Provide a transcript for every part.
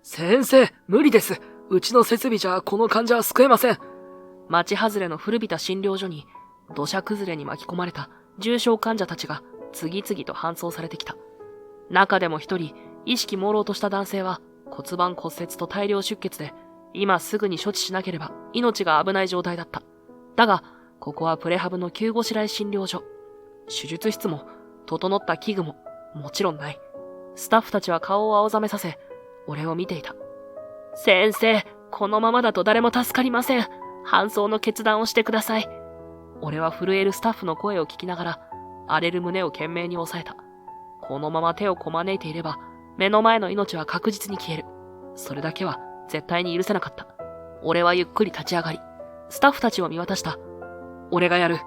先生、無理です。うちの設備じゃこの患者は救えません。町外れの古びた診療所に土砂崩れに巻き込まれた重症患者たちが次々と搬送されてきた。中でも一人、意識朦朧とした男性は骨盤骨折と大量出血で、今すぐに処置しなければ命が危ない状態だった。だが、ここはプレハブの急ごしらえ診療所。手術室も、整った器具も、もちろんない。スタッフたちは顔を青ざめさせ、俺を見ていた。先生、このままだと誰も助かりません。搬送の決断をしてください。俺は震えるスタッフの声を聞きながら、荒れる胸を懸命に抑えた。このまま手をこまねいていれば、目の前の命は確実に消える。それだけは絶対に許せなかった。俺はゆっくり立ち上がり、スタッフたちを見渡した。俺がやる。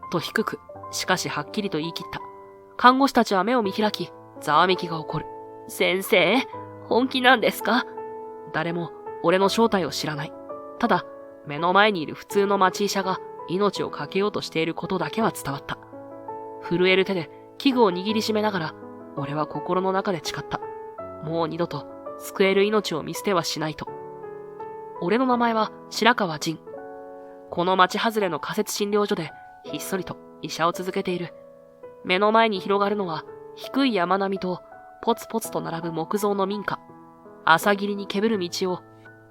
と低く、しかしはっきりと言い切った。看護師たちは目を見開き、ざわめきが起こる。先生、本気なんですか？誰も俺の正体を知らない。ただ、目の前にいる普通の町医者が命を懸けようとしていることだけは伝わった。震える手で器具を握りしめながら、俺は心の中で誓った。もう二度と救える命を見捨てはしないと。俺の名前は白川仁。この町外れの仮設診療所でひっそりと医者を続けている。目の前に広がるのは低い山並みとポツポツと並ぶ木造の民家。朝霧にけぶる道を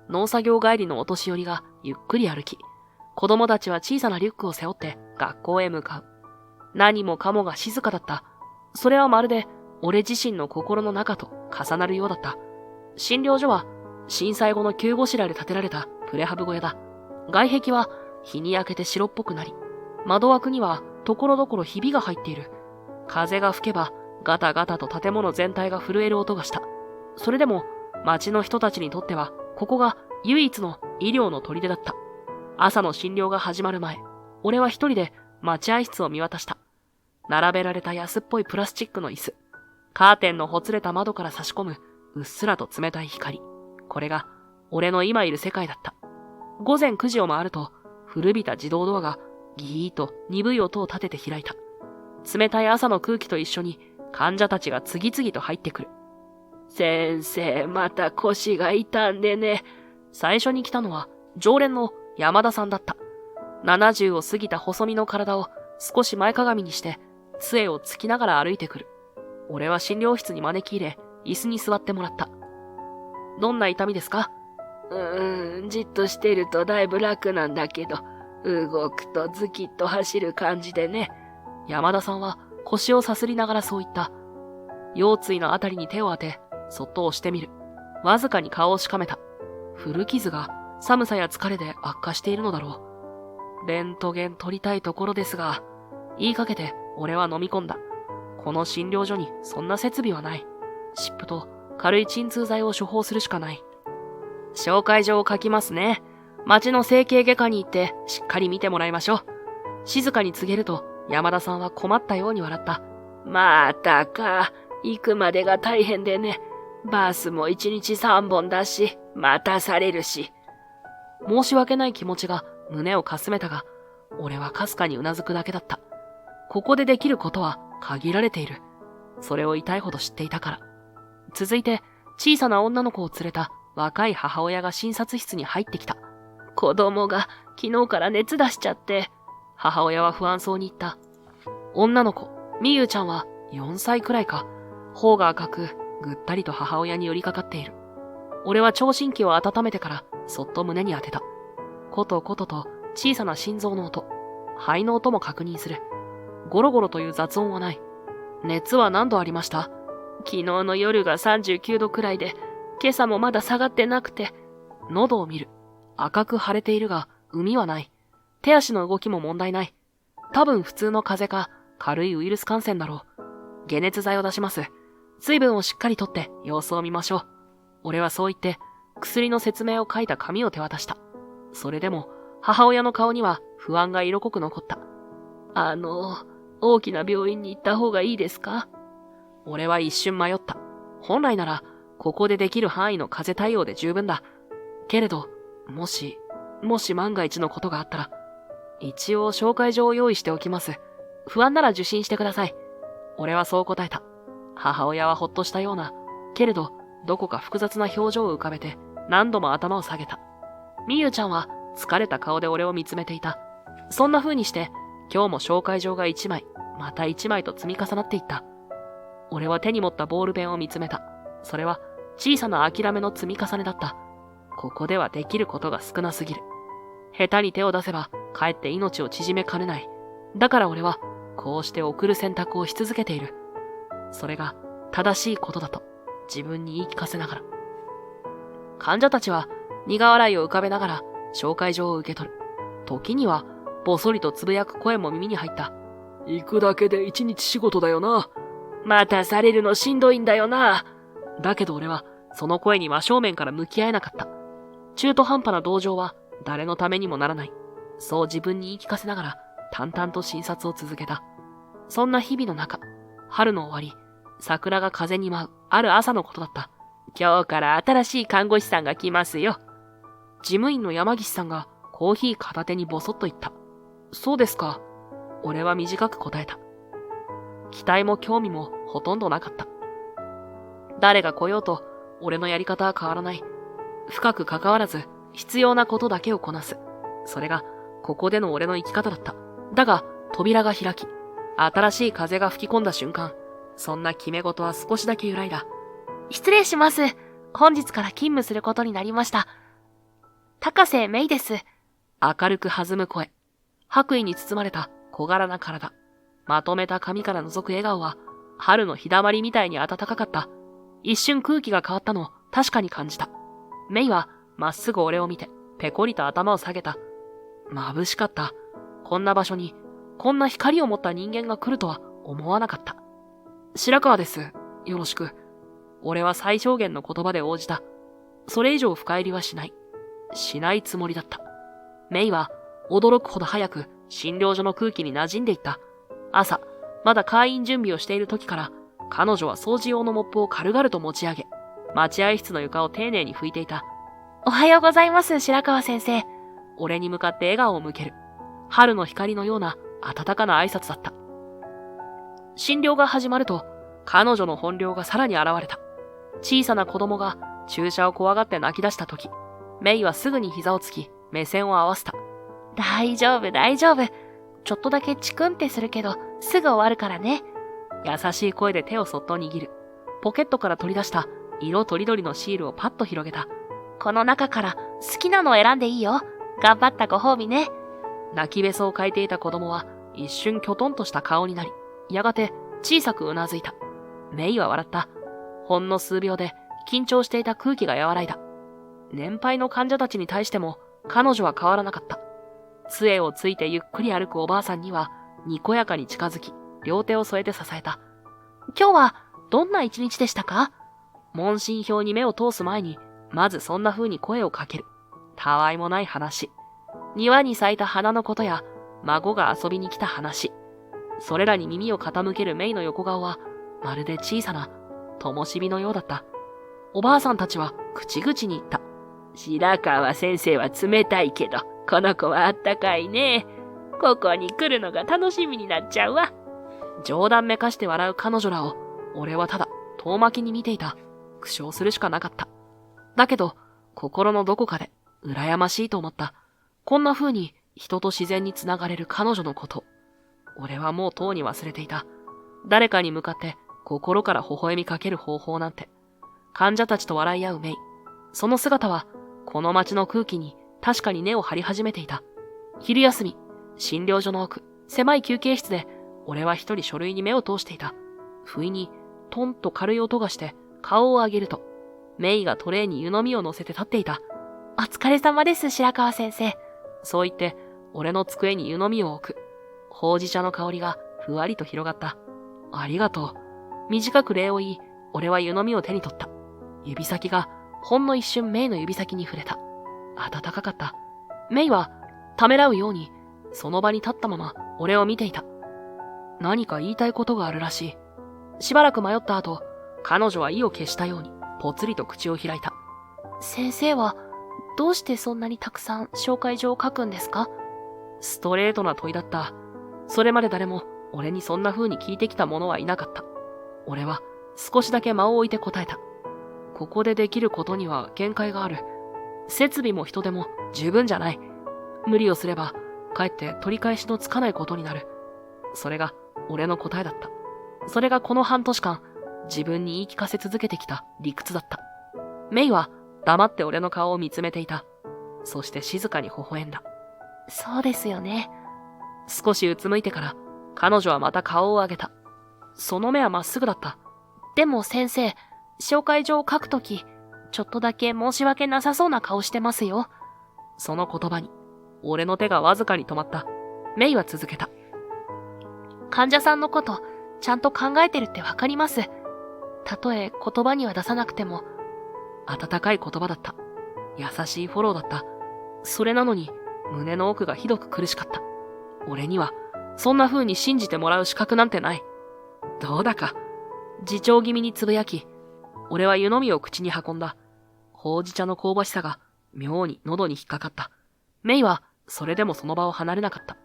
農作業帰りのお年寄りがゆっくり歩き、子供たちは小さなリュックを背負って学校へ向かう。何もかもが静かだった。それはまるで俺自身の心の中と重なるようだった。診療所は震災後の急ごしらえで建てられたプレハブ小屋だ。外壁は日に焼けて白っぽくなり、窓枠にはところどころひびが入っている。風が吹けばガタガタと建物全体が震える音がした。それでも町の人たちにとってはここが唯一の医療の砦だった。朝の診療が始まる前、俺は一人で待合室を見渡した。並べられた安っぽいプラスチックの椅子。カーテンのほつれた窓から差し込むうっすらと冷たい光。これが俺の今いる世界だった。午前9時を回ると古びた自動ドアがギーッと鈍い音を立てて開いた。冷たい朝の空気と一緒に患者たちが次々と入ってくる。先生、また腰が痛んでね。最初に来たのは常連の山田さんだった。70を過ぎた細身の体を少し前かがみにして杖をつきながら歩いてくる。俺は診療室に招き入れ、椅子に座ってもらった。どんな痛みですか？じっとしているとだいぶ楽なんだけど、動くとズキッと走る感じでね。山田さんは腰をさすりながらそう言った。腰椎のあたりに手を当て、そっと押してみる。わずかに顔をしかめた。古傷が寒さや疲れで悪化しているのだろう。レントゲン取りたいところですが、言いかけて俺は飲み込んだ。この診療所にそんな設備はない。湿布と軽い鎮痛剤を処方するしかない。紹介状を書きますね。町の整形外科に行ってしっかり見てもらいましょう。静かに告げると山田さんは困ったように笑った。またか。行くまでが大変でね。バスも1日3本だし、待たされるし。申し訳ない気持ちが胸をかすめたが、俺はかすかにうなずくだけだった。ここでできることは限られている。それを痛いほど知っていたから。続いて、小さな女の子を連れた若い母親が診察室に入ってきた。子供が昨日から熱出しちゃって。母親は不安そうに言った。女の子、みゆちゃんは4歳くらいか。頬が赤く、ぐったりと母親に寄りかかっている。俺は聴診器を温めてからそっと胸に当てた。コトコトと小さな心臓の音、肺の音も確認する。ゴロゴロという雑音はない。熱は何度ありました？昨日の夜が39度くらいで、今朝もまだ下がってなくて。喉を見る。赤く腫れているが、膿はない。手足の動きも問題ない。多分普通の風邪か、軽いウイルス感染だろう。解熱剤を出します。水分をしっかりとって様子を見ましょう。俺はそう言って、薬の説明を書いた紙を手渡した。それでも、母親の顔には不安が色濃く残った。大きな病院に行った方がいいですか？俺は一瞬迷った。本来なら、ここでできる範囲の風邪対応で十分だ。けれど、もし万が一のことがあったら、一応紹介状を用意しておきます。不安なら受診してください。俺はそう答えた。母親はほっとしたような、けれどどこか複雑な表情を浮かべて何度も頭を下げた。みゆちゃんは疲れた顔で俺を見つめていた。そんな風にして今日も紹介状が一枚、また一枚と積み重なっていった。俺は手に持ったボールペンを見つめた。それは小さな諦めの積み重ねだった。ここではできることが少なすぎる。下手に手を出せばかえって命を縮めかねない。だから俺はこうして送る選択をし続けている。それが正しいことだと自分に言い聞かせながら。患者たちは苦笑いを浮かべながら紹介状を受け取る。時にはぼそりとつぶやく声も耳に入った。行くだけで一日仕事だよな。またされるのしんどいんだよな。だけど俺はその声に真正面から向き合えなかった。中途半端な同情は誰のためにもならない。そう自分に言い聞かせながら淡々と診察を続けた。そんな日々の中、春の終わり、桜が風に舞うある朝のことだった。今日から新しい看護師さんが来ますよ。事務員の山岸さんがコーヒー片手にボソッと言った。そうですか。俺は短く答えた。期待も興味もほとんどなかった。誰が来ようと俺のやり方は変わらない。深く関わらず必要なことだけをこなす。それがここでの俺の生き方だった。だが扉が開き、新しい風が吹き込んだ瞬間、そんな決め事は少しだけ揺らいだ。失礼します。本日から勤務することになりました。高瀬芽衣です。明るく弾む声。白衣に包まれた小柄な体。まとめた髪から覗く笑顔は、春の日だまりみたいに暖かかった。一瞬空気が変わったのを確かに感じた。メイはまっすぐ俺を見て、ペコリと頭を下げた。眩しかった。こんな場所に、こんな光を持った人間が来るとは思わなかった。白川です。よろしく。俺は最小限の言葉で応じた。それ以上深入りはしない。しないつもりだった。メイは驚くほど早く診療所の空気に馴染んでいった。朝、まだ開院準備をしている時から、彼女は掃除用のモップを軽々と持ち上げ、待合室の床を丁寧に拭いていた。おはようございます、白川先生。俺に向かって笑顔を向ける。春の光のような温かな挨拶だった。診療が始まると、彼女の本領がさらに現れた。小さな子供が注射を怖がって泣き出した時、メイはすぐに膝をつき、目線を合わせた。大丈夫、大丈夫。ちょっとだけチクンってするけど、すぐ終わるからね。優しい声で手をそっと握る。ポケットから取り出した色とりどりのシールをパッと広げた。この中から好きなのを選んでいいよ。頑張ったご褒美ね。泣きべそをかいていた子供は一瞬きょとんとした顔になり、やがて小さくうなずいた。メイは笑った。ほんの数秒で緊張していた空気が和らいだ。年配の患者たちに対しても彼女は変わらなかった。杖をついてゆっくり歩くおばあさんにはにこやかに近づき、両手を添えて支えた。今日はどんな一日でしたか？問診票に目を通す前に、まずそんな風に声をかける。たわいもない話。庭に咲いた花のことや、孫が遊びに来た話。それらに耳を傾けるメイの横顔は、まるで小さな、灯火のようだった。おばあさんたちは口々に言った。白川先生は冷たいけど、この子はあったかいね。ここに来るのが楽しみになっちゃうわ。冗談めかして笑う彼女らを、俺はただ遠巻きに見ていた。苦笑するしかなかった。だけど、心のどこかで羨ましいと思った。こんな風に人と自然につながれる彼女のこと。俺はもうとうに忘れていた。誰かに向かって心から微笑みかける方法なんて。患者たちと笑い合うメイ。その姿は、この街の空気に確かに根を張り始めていた。昼休み、診療所の奥、狭い休憩室で、俺は一人書類に目を通していた。不意に、トンと軽い音がして、顔を上げると、メイがトレーに湯飲みを乗せて立っていた。お疲れ様です、白川先生。そう言って、俺の机に湯飲みを置く。ほうじ茶の香りがふわりと広がった。ありがとう。短く礼を言い、俺は湯飲みを手に取った。指先が、ほんの一瞬メイの指先に触れた。暖かかった。メイは、ためらうように、その場に立ったまま、俺を見ていた。何か言いたいことがあるらしい。しばらく迷った後、彼女は意を決したように、ぽつりと口を開いた。先生は、どうしてそんなにたくさん紹介状を書くんですか？ストレートな問いだった。それまで誰も、俺にそんな風に聞いてきた者はいなかった。俺は、少しだけ間を置いて答えた。ここでできることには限界がある。設備も人手も十分じゃない。無理をすれば、かえって取り返しのつかないことになる。それが俺の答えだった。それがこの半年間、自分に言い聞かせ続けてきた理屈だった。メイは黙って俺の顔を見つめていた。そして静かに微笑んだ。そうですよね。少しうつむいてから、彼女はまた顔を上げた。その目はまっすぐだった。でも先生、紹介状を書くとき、ちょっとだけ申し訳なさそうな顔してますよ。その言葉に、俺の手がわずかに止まった。メイは続けた。患者さんのこと、ちゃんと考えてるってわかります。たとえ言葉には出さなくても、温かい言葉だった。優しいフォローだった。それなのに、胸の奥がひどく苦しかった。俺には、そんな風に信じてもらう資格なんてない。どうだか。自重気味につぶやき、俺は湯飲みを口に運んだ。ほうじ茶の香ばしさが妙に喉に引っかかった。メイはそれでもその場を離れなかった。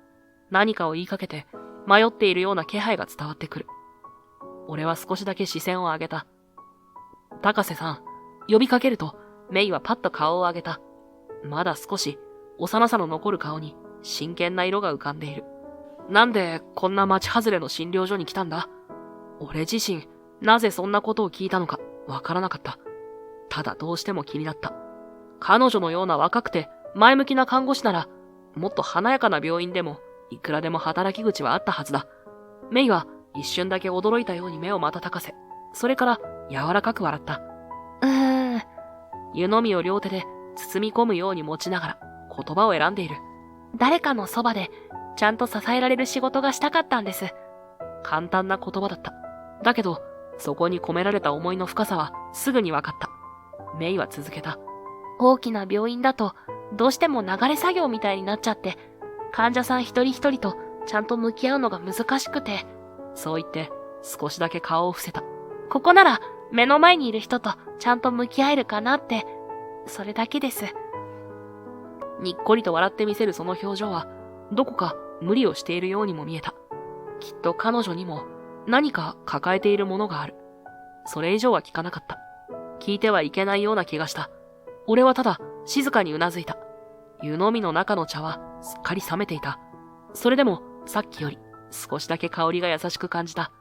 何かを言いかけて迷っているような気配が伝わってくる。俺は少しだけ視線を上げた。高瀬さん、呼びかけるとメイはパッと顔を上げた。まだ少し幼さの残る顔に真剣な色が浮かんでいる。なんでこんな町外れの診療所に来たんだ？俺自身、なぜそんなことを聞いたのかわからなかった。ただどうしても気になった。彼女のような若くて前向きな看護師なら、もっと華やかな病院でもいくらでも働き口はあったはずだ。メイは一瞬だけ驚いたように目を瞬かせ、それから柔らかく笑った。湯飲みを両手で包み込むように持ちながら言葉を選んでいる。誰かのそばでちゃんと支えられる仕事がしたかったんです。簡単な言葉だった。だけど、そこに込められた思いの深さはすぐに分かった。メイは続けた。大きな病院だと、どうしても流れ作業みたいになっちゃって、患者さん一人一人とちゃんと向き合うのが難しくて、そう言って少しだけ顔を伏せた。ここなら目の前にいる人とちゃんと向き合えるかなって、それだけです。にっこりと笑ってみせるその表情は、どこか無理をしているようにも見えた。きっと彼女にも何か抱えているものがある。それ以上は聞かなかった。聞いてはいけないような気がした。俺はただ静かにうなずいた。湯飲みの中の茶はすっかり冷めていた。それでもさっきより少しだけ香りが優しく感じた。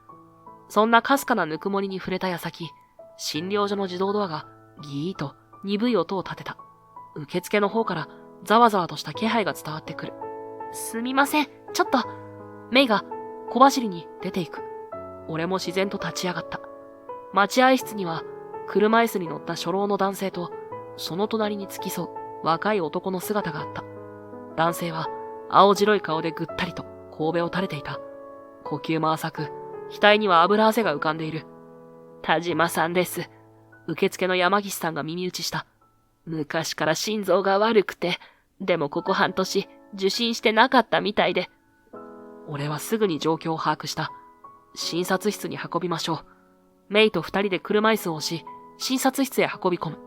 そんなかすかなぬくもりに触れた矢先、診療所の自動ドアがギーッと鈍い音を立てた。受付の方からざわざわとした気配が伝わってくる。すみません、ちょっと。メイが小走りに出ていく。俺も自然と立ち上がった。待合室には車椅子に乗った初老の男性と、その隣に付き添う若い男の姿があった。男性は青白い顔でぐったりと神戸を垂れていた。呼吸も浅く、額には油汗が浮かんでいる。田島さんです。受付の山岸さんが耳打ちした。昔から心臓が悪くて、でもここ半年受診してなかったみたいで。俺はすぐに状況を把握した。診察室に運びましょう。メイと二人で車椅子を押し、診察室へ運び込む。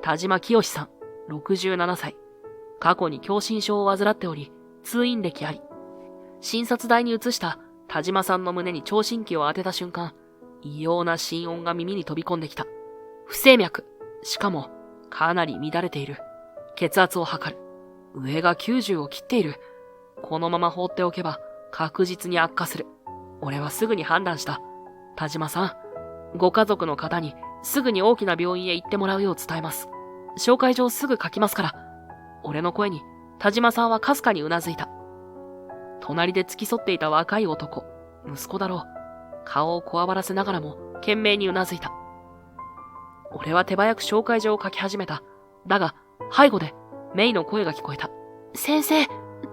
田島清さん、67歳。過去に狭心症を患っており、通院歴あり。診察台に移した田島さんの胸に聴診器を当てた瞬間、異様な心音が耳に飛び込んできた。不整脈。しかも、かなり乱れている。血圧を測る。上が90を切っている。このまま放っておけば、確実に悪化する。俺はすぐに判断した。田島さん、ご家族の方にすぐに大きな病院へ行ってもらうよう伝えます。紹介状すぐ書きますから。俺の声に田島さんはかすかにうなずいた。隣で付き添っていた若い男、息子だろう。顔をこわばらせながらも懸命にうなずいた。俺は手早く紹介状を書き始めた。だが、背後でメイの声が聞こえた。先生、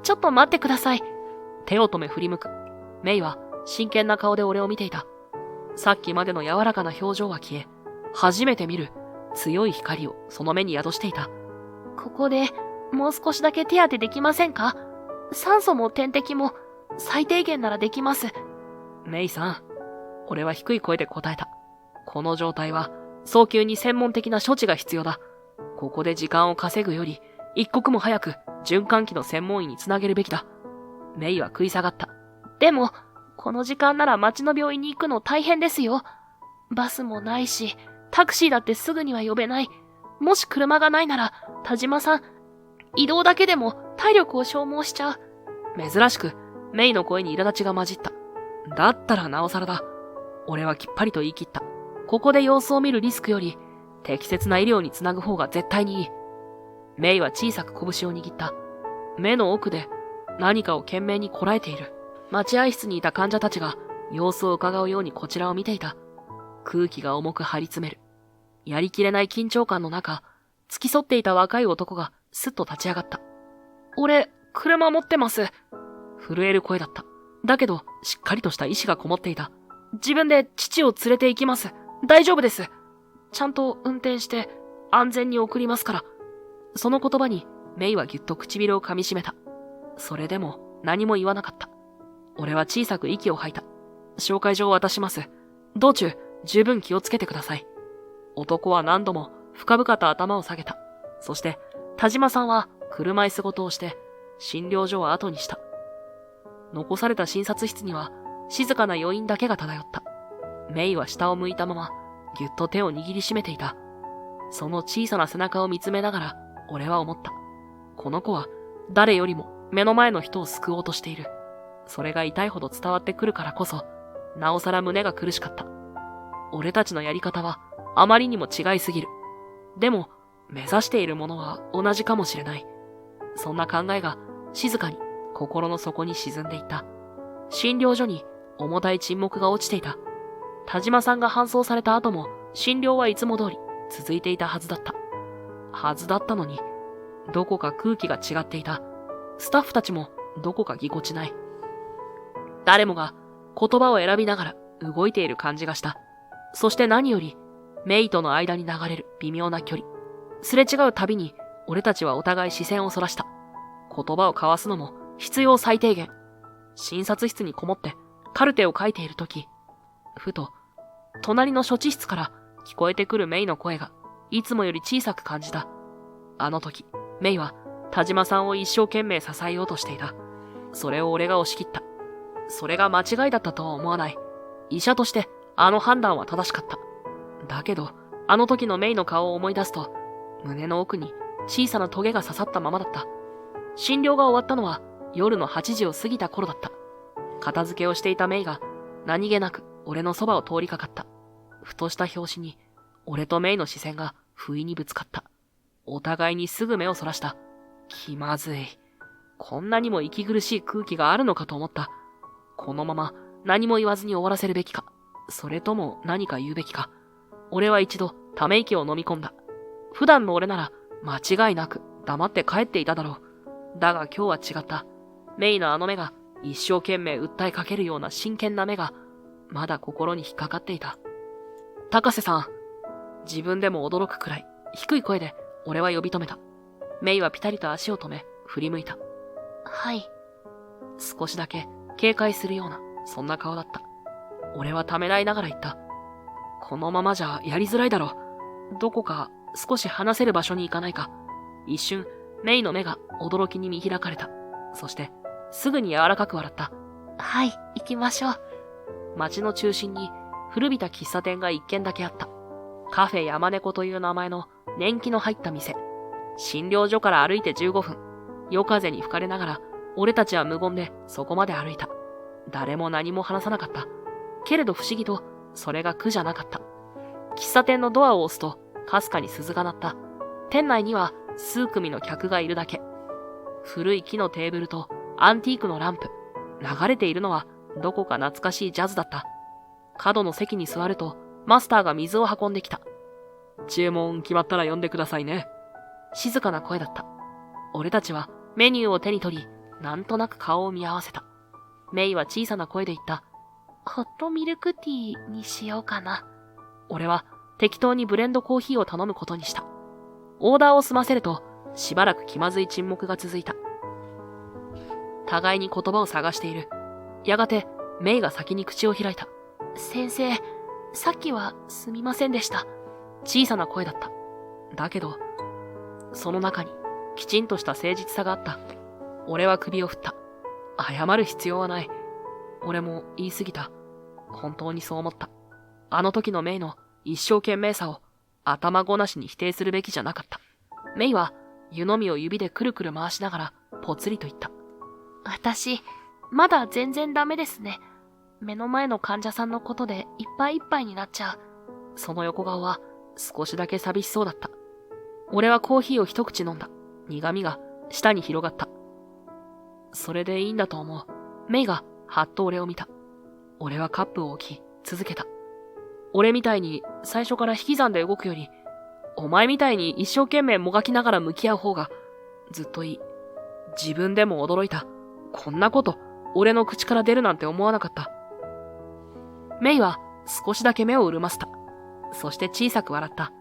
ちょっと待ってください。手を止め振り向く。メイは真剣な顔で俺を見ていた。さっきまでの柔らかな表情は消え、初めて見る強い光をその目に宿していた。ここでもう少しだけ手当てできませんか？酸素も点滴も最低限ならできます。メイさん、俺は低い声で答えた。この状態は早急に専門的な処置が必要だ。ここで時間を稼ぐより一刻も早く循環器の専門医につなげるべきだ。メイは食い下がった。でも、この時間なら町の病院に行くの大変ですよ。バスもないし、タクシーだってすぐには呼べない。もし車がないなら、田島さん、移動だけでも体力を消耗しちゃう。珍しく、メイの声に苛立ちが混じった。だったらなおさらだ。俺はきっぱりと言い切った。ここで様子を見るリスクより、適切な医療につなぐ方が絶対にいい。メイは小さく拳を握った。目の奥で何かを懸命にこらえている。待合室にいた患者たちが様子を伺うようにこちらを見ていた。空気が重く張り詰める。やりきれない緊張感の中、付き添っていた若い男がすっと立ち上がった。俺、車持ってます。震える声だった。だけど、しっかりとした意志がこもっていた。自分で父を連れて行きます。大丈夫です。ちゃんと運転して安全に送りますから。その言葉にメイはぎゅっと唇を噛みしめた。それでも何も言わなかった。俺は小さく息を吐いた。紹介状を渡します。道中、十分気をつけてください。男は何度も深々と頭を下げた。そして、田島さんは車椅子ごとをして診療所を後にした。残された診察室には静かな余韻だけが漂った。メイは下を向いたままぎゅっと手を握りしめていた。その小さな背中を見つめながら俺は思った。この子は誰よりも目の前の人を救おうとしている。それが痛いほど伝わってくるからこそ、なおさら胸が苦しかった。俺たちのやり方はあまりにも違いすぎる。でも、目指しているものは同じかもしれない。そんな考えが静かに心の底に沈んでいった。診療所に重たい沈黙が落ちていた。田島さんが搬送された後も診療はいつも通り続いていたはずだった。はずだったのに、どこか空気が違っていた。スタッフたちもどこかぎこちない。誰もが言葉を選びながら動いている感じがした。そして何より、メイとの間に流れる微妙な距離。すれ違うたびに俺たちはお互い視線をそらした。言葉を交わすのも必要最低限。診察室にこもってカルテを書いているとき、ふと、隣の処置室から聞こえてくるメイの声がいつもより小さく感じた。あの時、メイは田島さんを一生懸命支えようとしていた。それを俺が押し切った。それが間違いだったとは思わない。医者としてあの判断は正しかった。だけど、あの時のメイの顔を思い出すと、胸の奥に小さなトゲが刺さったままだった。診療が終わったのは夜の8時を過ぎた頃だった。片付けをしていたメイが何気なく俺のそばを通りかかった。ふとした拍子に俺とメイの視線が不意にぶつかった。お互いにすぐ目をそらした。気まずい。こんなにも息苦しい空気があるのかと思った。このまま何も言わずに終わらせるべきか、それとも何か言うべきか。俺は一度ため息を飲み込んだ。普段の俺なら間違いなく黙って帰っていただろう。だが今日は違った。メイのあの目が一生懸命訴えかけるような真剣な目がまだ心に引っかかっていた。高瀬さん。自分でも驚くくらい低い声で俺は呼び止めた。メイはピタリと足を止め振り向いた。はい。少しだけ警戒するようなそんな顔だった。俺はためらいながら言った。このままじゃやりづらいだろう。どこか少し話せる場所に行かないか。一瞬メイの目が驚きに見開かれた。そしてすぐに柔らかく笑った。はい、行きましょう。街の中心に古びた喫茶店が一軒だけあった。カフェ山猫という名前の年季の入った店。診療所から歩いて15分。夜風に吹かれながら俺たちは無言でそこまで歩いた。誰も何も話さなかった。けれど不思議とそれが苦じゃなかった。喫茶店のドアを押すとかすかに鈴が鳴った。店内には数組の客がいるだけ。古い木のテーブルとアンティークのランプ。流れているのはどこか懐かしいジャズだった。角の席に座るとマスターが水を運んできた。注文決まったら呼んでくださいね。静かな声だった。俺たちはメニューを手に取り、なんとなく顔を見合わせた。メイは小さな声で言った。ホットミルクティーにしようかな。俺は適当にブレンドコーヒーを頼むことにした。オーダーを済ませると、しばらく気まずい沈黙が続いた。互いに言葉を探している。やがて、メイが先に口を開いた。先生、さっきはすみませんでした。小さな声だった。だけど、その中にきちんとした誠実さがあった。俺は首を振った。謝る必要はない。俺も言い過ぎた。本当にそう思った。あの時のメイの一生懸命さを頭ごなしに否定するべきじゃなかった。メイは湯飲みを指でくるくる回しながらぽつりと言った。私、まだ全然ダメですね。目の前の患者さんのことでいっぱいいっぱいになっちゃう。その横顔は少しだけ寂しそうだった。俺はコーヒーを一口飲んだ。苦味が舌に広がった。それでいいんだと思う。メイがはっと俺を見た。俺はカップを置き、続けた。俺みたいに最初から引き算で動くより、お前みたいに一生懸命もがきながら向き合う方がずっといい。自分でも驚いた。こんなこと俺の口から出るなんて思わなかった。メイは少しだけ目を潤ませた。そして小さく笑った。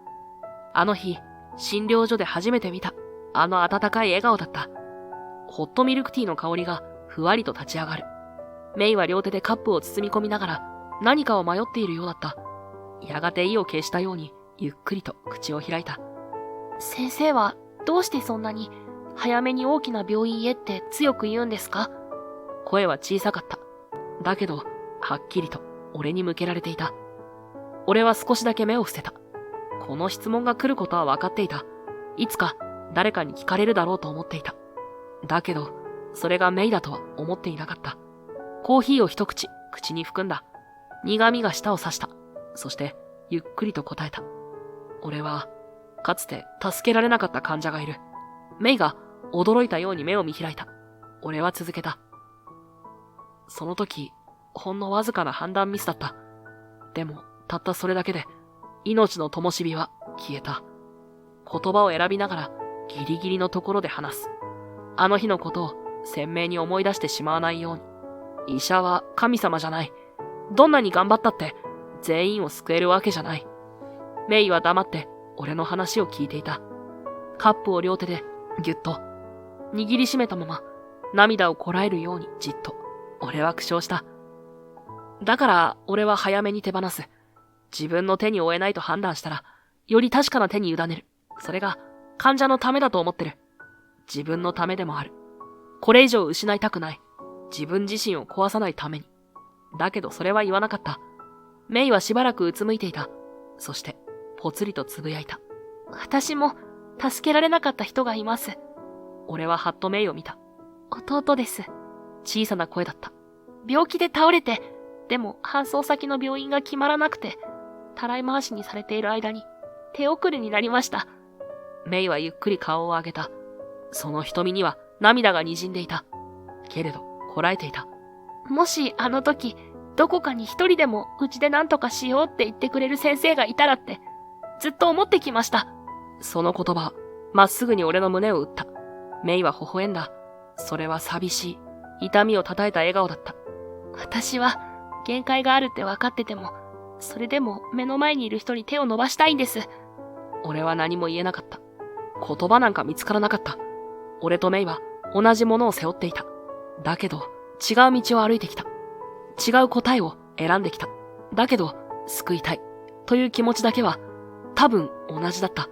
あの日、診療所で初めて見た、あの温かい笑顔だった。ホットミルクティーの香りがふわりと立ち上がる。メイは両手でカップを包み込みながら何かを迷っているようだった。やがて意を決したようにゆっくりと口を開いた。先生はどうしてそんなに早めに大きな病院へって強く言うんですか？声は小さかった。だけど、はっきりと俺に向けられていた。俺は少しだけ目を伏せた。この質問が来ることは分かっていた。いつか誰かに聞かれるだろうと思っていた。だけど、それがメイだとは思っていなかった。コーヒーを一口、口に含んだ。苦味が舌を刺した。そして、ゆっくりと答えた。俺は、かつて助けられなかった患者がいる。メイが驚いたように目を見開いた。俺は続けた。その時、ほんのわずかな判断ミスだった。でも、たったそれだけで、命の灯火は消えた。言葉を選びながら、ギリギリのところで話す。あの日のことを鮮明に思い出してしまわないように。医者は神様じゃない。どんなに頑張ったって、全員を救えるわけじゃない。メイは黙って、俺の話を聞いていた。カップを両手で、ぎゅっと、握りしめたまま、涙をこらえるようにじっと、俺は苦笑した。だから、俺は早めに手放す。自分の手に負えないと判断したら、より確かな手に委ねる。それが、患者のためだと思ってる。自分のためでもある。これ以上失いたくない。自分自身を壊さないために。だけどそれは言わなかった。メイはしばらくうつむいていた。そして、ぽつりとつぶやいた。私も、助けられなかった人がいます。俺ははっとメイを見た。弟です。小さな声だった。病気で倒れて、でも搬送先の病院が決まらなくて、たらい回しにされている間に、手遅れになりました。メイはゆっくり顔を上げた。その瞳には涙が滲んでいた。けれど、こらえていた。もしあの時、どこかに一人でもうちで何とかしようって言ってくれる先生がいたらって、ずっと思ってきました。その言葉、まっすぐに俺の胸を打った。メイは微笑んだ。それは寂しい、痛みをたたえた笑顔だった。私は、限界があるって分かってても、それでも目の前にいる人に手を伸ばしたいんです。俺は何も言えなかった。言葉なんか見つからなかった。俺とメイは同じものを背負っていた。だけど、違う道を歩いてきた。違う答えを選んできた。だけど、救いたい。という気持ちだけは、多分同じだった。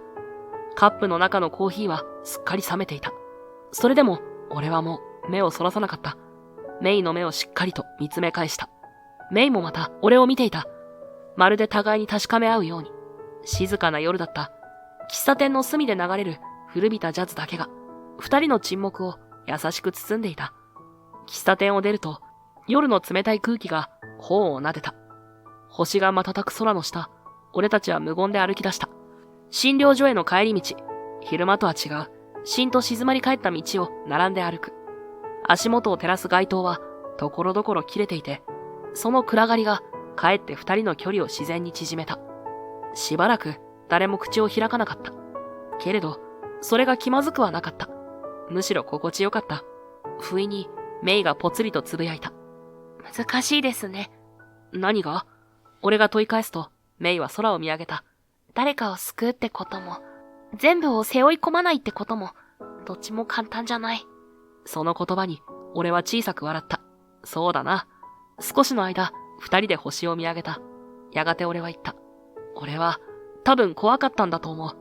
カップの中のコーヒーはすっかり冷めていた。それでも、俺はもう目をそらさなかった。メイの目をしっかりと見つめ返した。メイもまた俺を見ていた。まるで互いに確かめ合うように。静かな夜だった。喫茶店の隅で流れる古びたジャズだけが、二人の沈黙を優しく包んでいた。喫茶店を出ると、夜の冷たい空気が頬を撫でた。星が瞬く空の下、俺たちは無言で歩き出した。診療所への帰り道、昼間とは違う、しんと静まり返った道を並んで歩く。足元を照らす街灯は、ところどころ切れていて、その暗がりが、かえって二人の距離を自然に縮めた。しばらく、誰も口を開かなかった。けれど、それが気まずくはなかった。むしろ心地よかった。不意に、メイがぽつりとつぶやいた。難しいですね。何が？俺が問い返すと、メイは空を見上げた。誰かを救うってことも、全部を背負い込まないってことも、どっちも簡単じゃない。その言葉に、俺は小さく笑った。そうだな。少しの間、二人で星を見上げた。やがて俺は言った。俺は、多分怖かったんだと思う。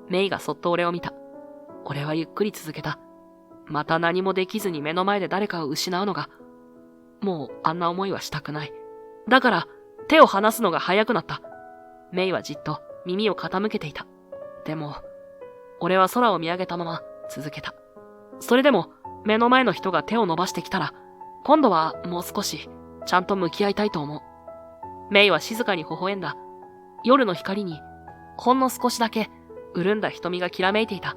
メイがそっと俺を見た。俺はゆっくり続けた。また何もできずに目の前で誰かを失うのが、もうあんな思いはしたくない。だから、手を離すのが早くなった。メイはじっと耳を傾けていた。でも、俺は空を見上げたまま続けた。それでも、目の前の人が手を伸ばしてきたら、今度はもう少し、ちゃんと向き合いたいと思う。メイは静かに微笑んだ。夜の光に、ほんの少しだけ、潤んだ瞳がきらめいていた。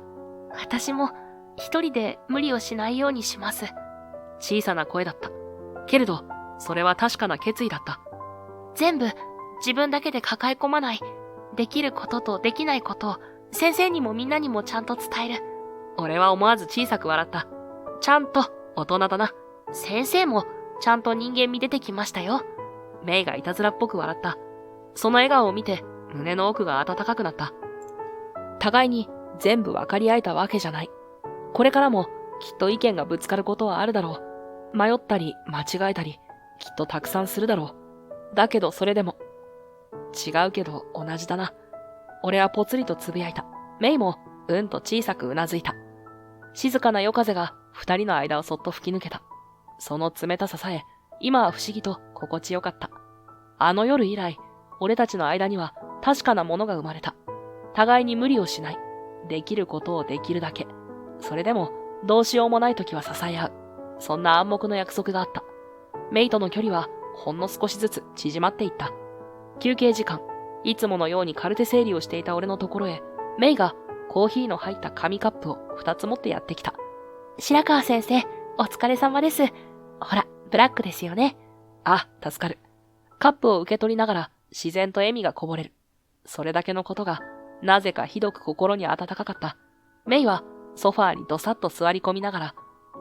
私も、一人で無理をしないようにします。小さな声だった。けれど、それは確かな決意だった。全部、自分だけで抱え込まない。できることとできないことを、先生にもみんなにもちゃんと伝える。俺は思わず小さく笑った。ちゃんと、大人だな。先生も、ちゃんと人間味出てきましたよ。メイがいたずらっぽく笑った。その笑顔を見て、胸の奥が温かくなった。互いに全部分かり合えたわけじゃない。これからもきっと意見がぶつかることはあるだろう。迷ったり間違えたり、きっとたくさんするだろう。だけどそれでも。違うけど同じだな。俺はぽつりとつぶやいた。メイもうんと小さくうなずいた。静かな夜風が二人の間をそっと吹き抜けた。その冷たささえ、今は不思議と心地よかった。あの夜以来、俺たちの間には確かなものが生まれた。互いに無理をしない。できることをできるだけ。それでも、どうしようもない時は支え合う。そんな暗黙の約束があった。メイとの距離はほんの少しずつ縮まっていった。休憩時間、いつものようにカルテ整理をしていた俺のところへ、メイがコーヒーの入った紙カップを2つ持ってやってきた。白川先生、お疲れ様です。ほら、ブラックですよね。あ、助かる。カップを受け取りながら自然と笑みがこぼれる。それだけのことが、なぜかひどく心に温かかった。メイはソファーにどさっと座り込みながら、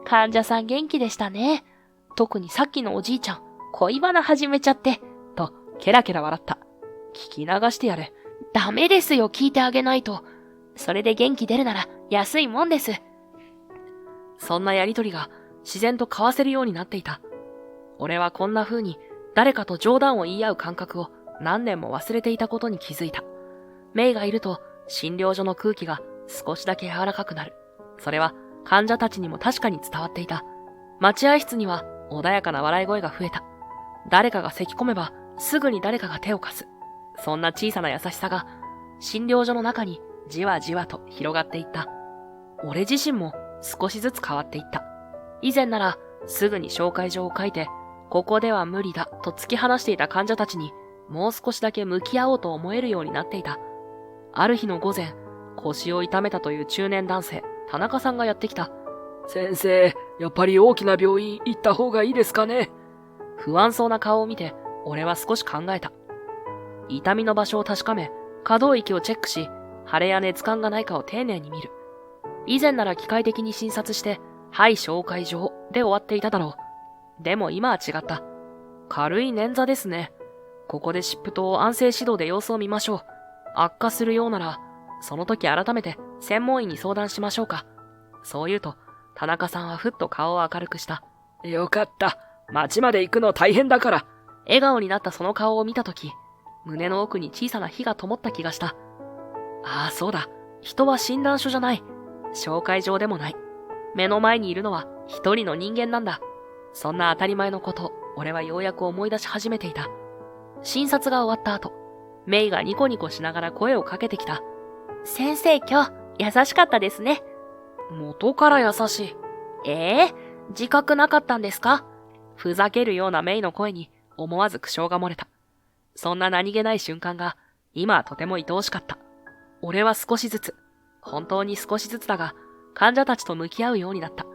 患者さん元気でしたね。特にさっきのおじいちゃん、恋バナ始めちゃって、とケラケラ笑った。聞き流してやれ。ダメですよ、聞いてあげないと。それで元気出るなら安いもんです。そんなやりとりが自然と交わせるようになっていた。俺はこんな風に誰かと冗談を言い合う感覚を何年も忘れていたことに気づいた。メイがいると診療所の空気が少しだけ柔らかくなる。それは患者たちにも確かに伝わっていた。待合室には穏やかな笑い声が増えた。誰かが咳込めばすぐに誰かが手を貸す。そんな小さな優しさが診療所の中にじわじわと広がっていった。俺自身も少しずつ変わっていった。以前ならすぐに紹介状を書いて、ここでは無理だと突き放していた患者たちにもう少しだけ向き合おうと思えるようになっていた。ある日の午前、腰を痛めたという中年男性、田中さんがやってきた。先生、やっぱり大きな病院行った方がいいですかね。不安そうな顔を見て、俺は少し考えた。痛みの場所を確かめ、可動域をチェックし、腫れや熱感がないかを丁寧に見る。以前なら機械的に診察して、はい紹介状で終わっていただろう。でも今は違った。軽い捻挫ですね。ここで湿布と安静指導で様子を見ましょう。悪化するようなら、その時改めて専門医に相談しましょうか。そう言うと、田中さんはふっと顔を明るくした。よかった。町まで行くの大変だから。笑顔になったその顔を見た時、胸の奥に小さな火が灯った気がした。ああ、そうだ。人は診断書じゃない。紹介状でもない。目の前にいるのは一人の人間なんだ。そんな当たり前のこと、俺はようやく思い出し始めていた。診察が終わった後、メイがニコニコしながら声をかけてきた。先生今日、優しかったですね。元から優しい。自覚なかったんですか？ふざけるようなメイの声に思わず苦笑が漏れた。そんな何気ない瞬間が、今はとても愛おしかった。俺は少しずつ、本当に少しずつだが、患者たちと向き合うようになった。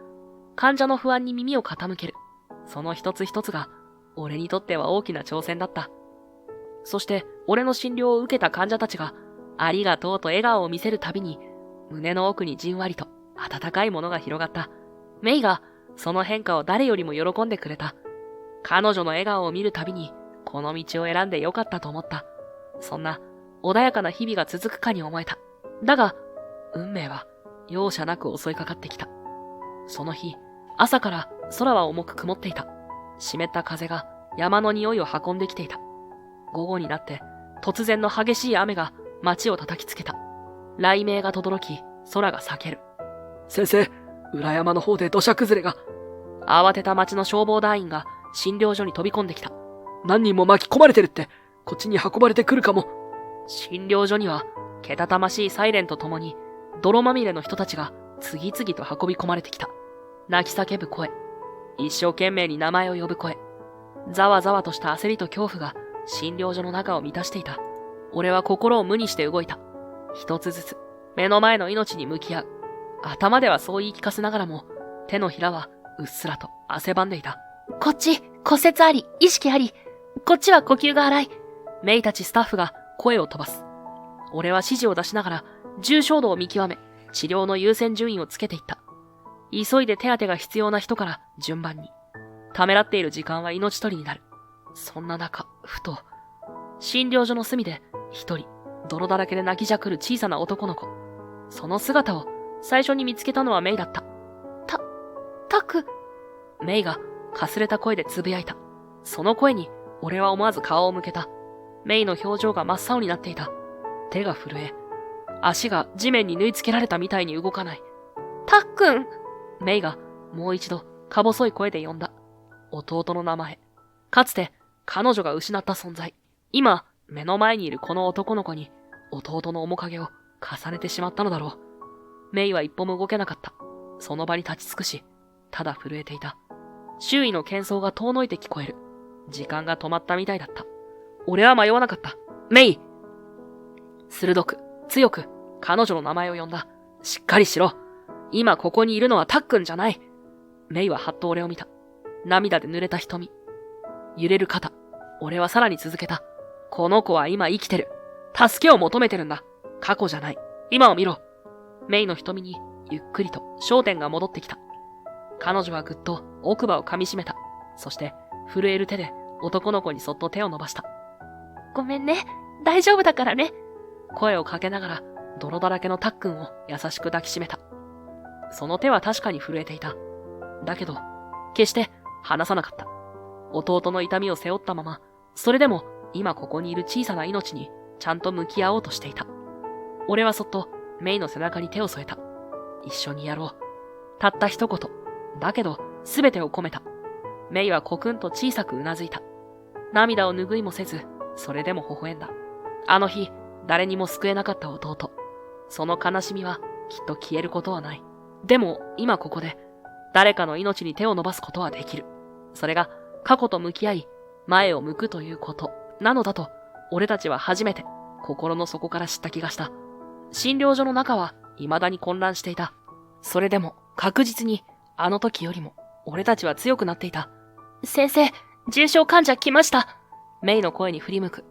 患者の不安に耳を傾ける。その一つ一つが、俺にとっては大きな挑戦だった。そして、俺の診療を受けた患者たちが、ありがとうと笑顔を見せるたびに、胸の奥にじんわりと温かいものが広がった。メイが、その変化を誰よりも喜んでくれた。彼女の笑顔を見るたびに、この道を選んでよかったと思った。そんな、穏やかな日々が続くかに思えた。だが、運命は、容赦なく襲いかかってきた。その日、朝から空は重く曇っていた。湿った風が山の匂いを運んできていた。午後になって、突然の激しい雨が街を叩きつけた。雷鳴が轟き、空が裂ける。先生、裏山の方で土砂崩れが。慌てた町の消防団員が診療所に飛び込んできた。何人も巻き込まれてるって、こっちに運ばれてくるかも。診療所には、けたたましいサイレンとともに、泥まみれの人たちが次々と運び込まれてきた。泣き叫ぶ声。一生懸命に名前を呼ぶ声。ざわざわとした焦りと恐怖が診療所の中を満たしていた。俺は心を無にして動いた。一つずつ、目の前の命に向き合う。頭ではそう言い聞かせながらも、手のひらはうっすらと汗ばんでいた。こっち、骨折あり、意識あり。こっちは呼吸が荒い。メイたちスタッフが声を飛ばす。俺は指示を出しながら、重症度を見極め、治療の優先順位をつけていった。急いで手当てが必要な人から順番に。ためらっている時間は命取りになる。そんな中、ふと、診療所の隅で一人、泥だらけで泣きじゃくる小さな男の子。その姿を最初に見つけたのはメイだった。タク。メイがかすれた声でつぶやいた。その声に俺は思わず顔を向けた。メイの表情が真っ青になっていた。手が震え、足が地面に縫い付けられたみたいに動かない。たっくん。メイがもう一度か細い声で呼んだ。弟の名前。かつて彼女が失った存在。今、目の前にいるこの男の子に弟の面影を重ねてしまったのだろう。メイは一歩も動けなかった。その場に立ち尽くし、ただ震えていた。周囲の喧騒が遠のいて聞こえる。時間が止まったみたいだった。俺は迷わなかった。メイ！鋭く、強く、彼女の名前を呼んだ。しっかりしろ。今ここにいるのはタックンじゃない。メイははっと俺を見た。涙で濡れた瞳。揺れる肩。俺はさらに続けた。この子は今生きてる。助けを求めてるんだ。過去じゃない。今を見ろ。メイの瞳にゆっくりと焦点が戻ってきた。彼女はぐっと奥歯を噛み締めた。そして震える手で男の子にそっと手を伸ばした。ごめんね。大丈夫だからね。声をかけながら泥だらけのタックンを優しく抱きしめた。その手は確かに震えていた。だけど、決して離さなかった。弟の痛みを背負ったまま、それでも今ここにいる小さな命にちゃんと向き合おうとしていた。俺はそっとメイの背中に手を添えた。一緒にやろう。たった一言。だけど、すべてを込めた。メイはコクンと小さくうなずいた。涙を拭いもせず、それでも微笑んだ。あの日、誰にも救えなかった弟。その悲しみはきっと消えることはない。でも、今ここで、誰かの命に手を伸ばすことはできる。それが、過去と向き合い、前を向くということ、なのだと、俺たちは初めて、心の底から知った気がした。診療所の中は、未だに混乱していた。それでも、確実に、あの時よりも、俺たちは強くなっていた。先生、重症患者来ました。メイの声に振り向く。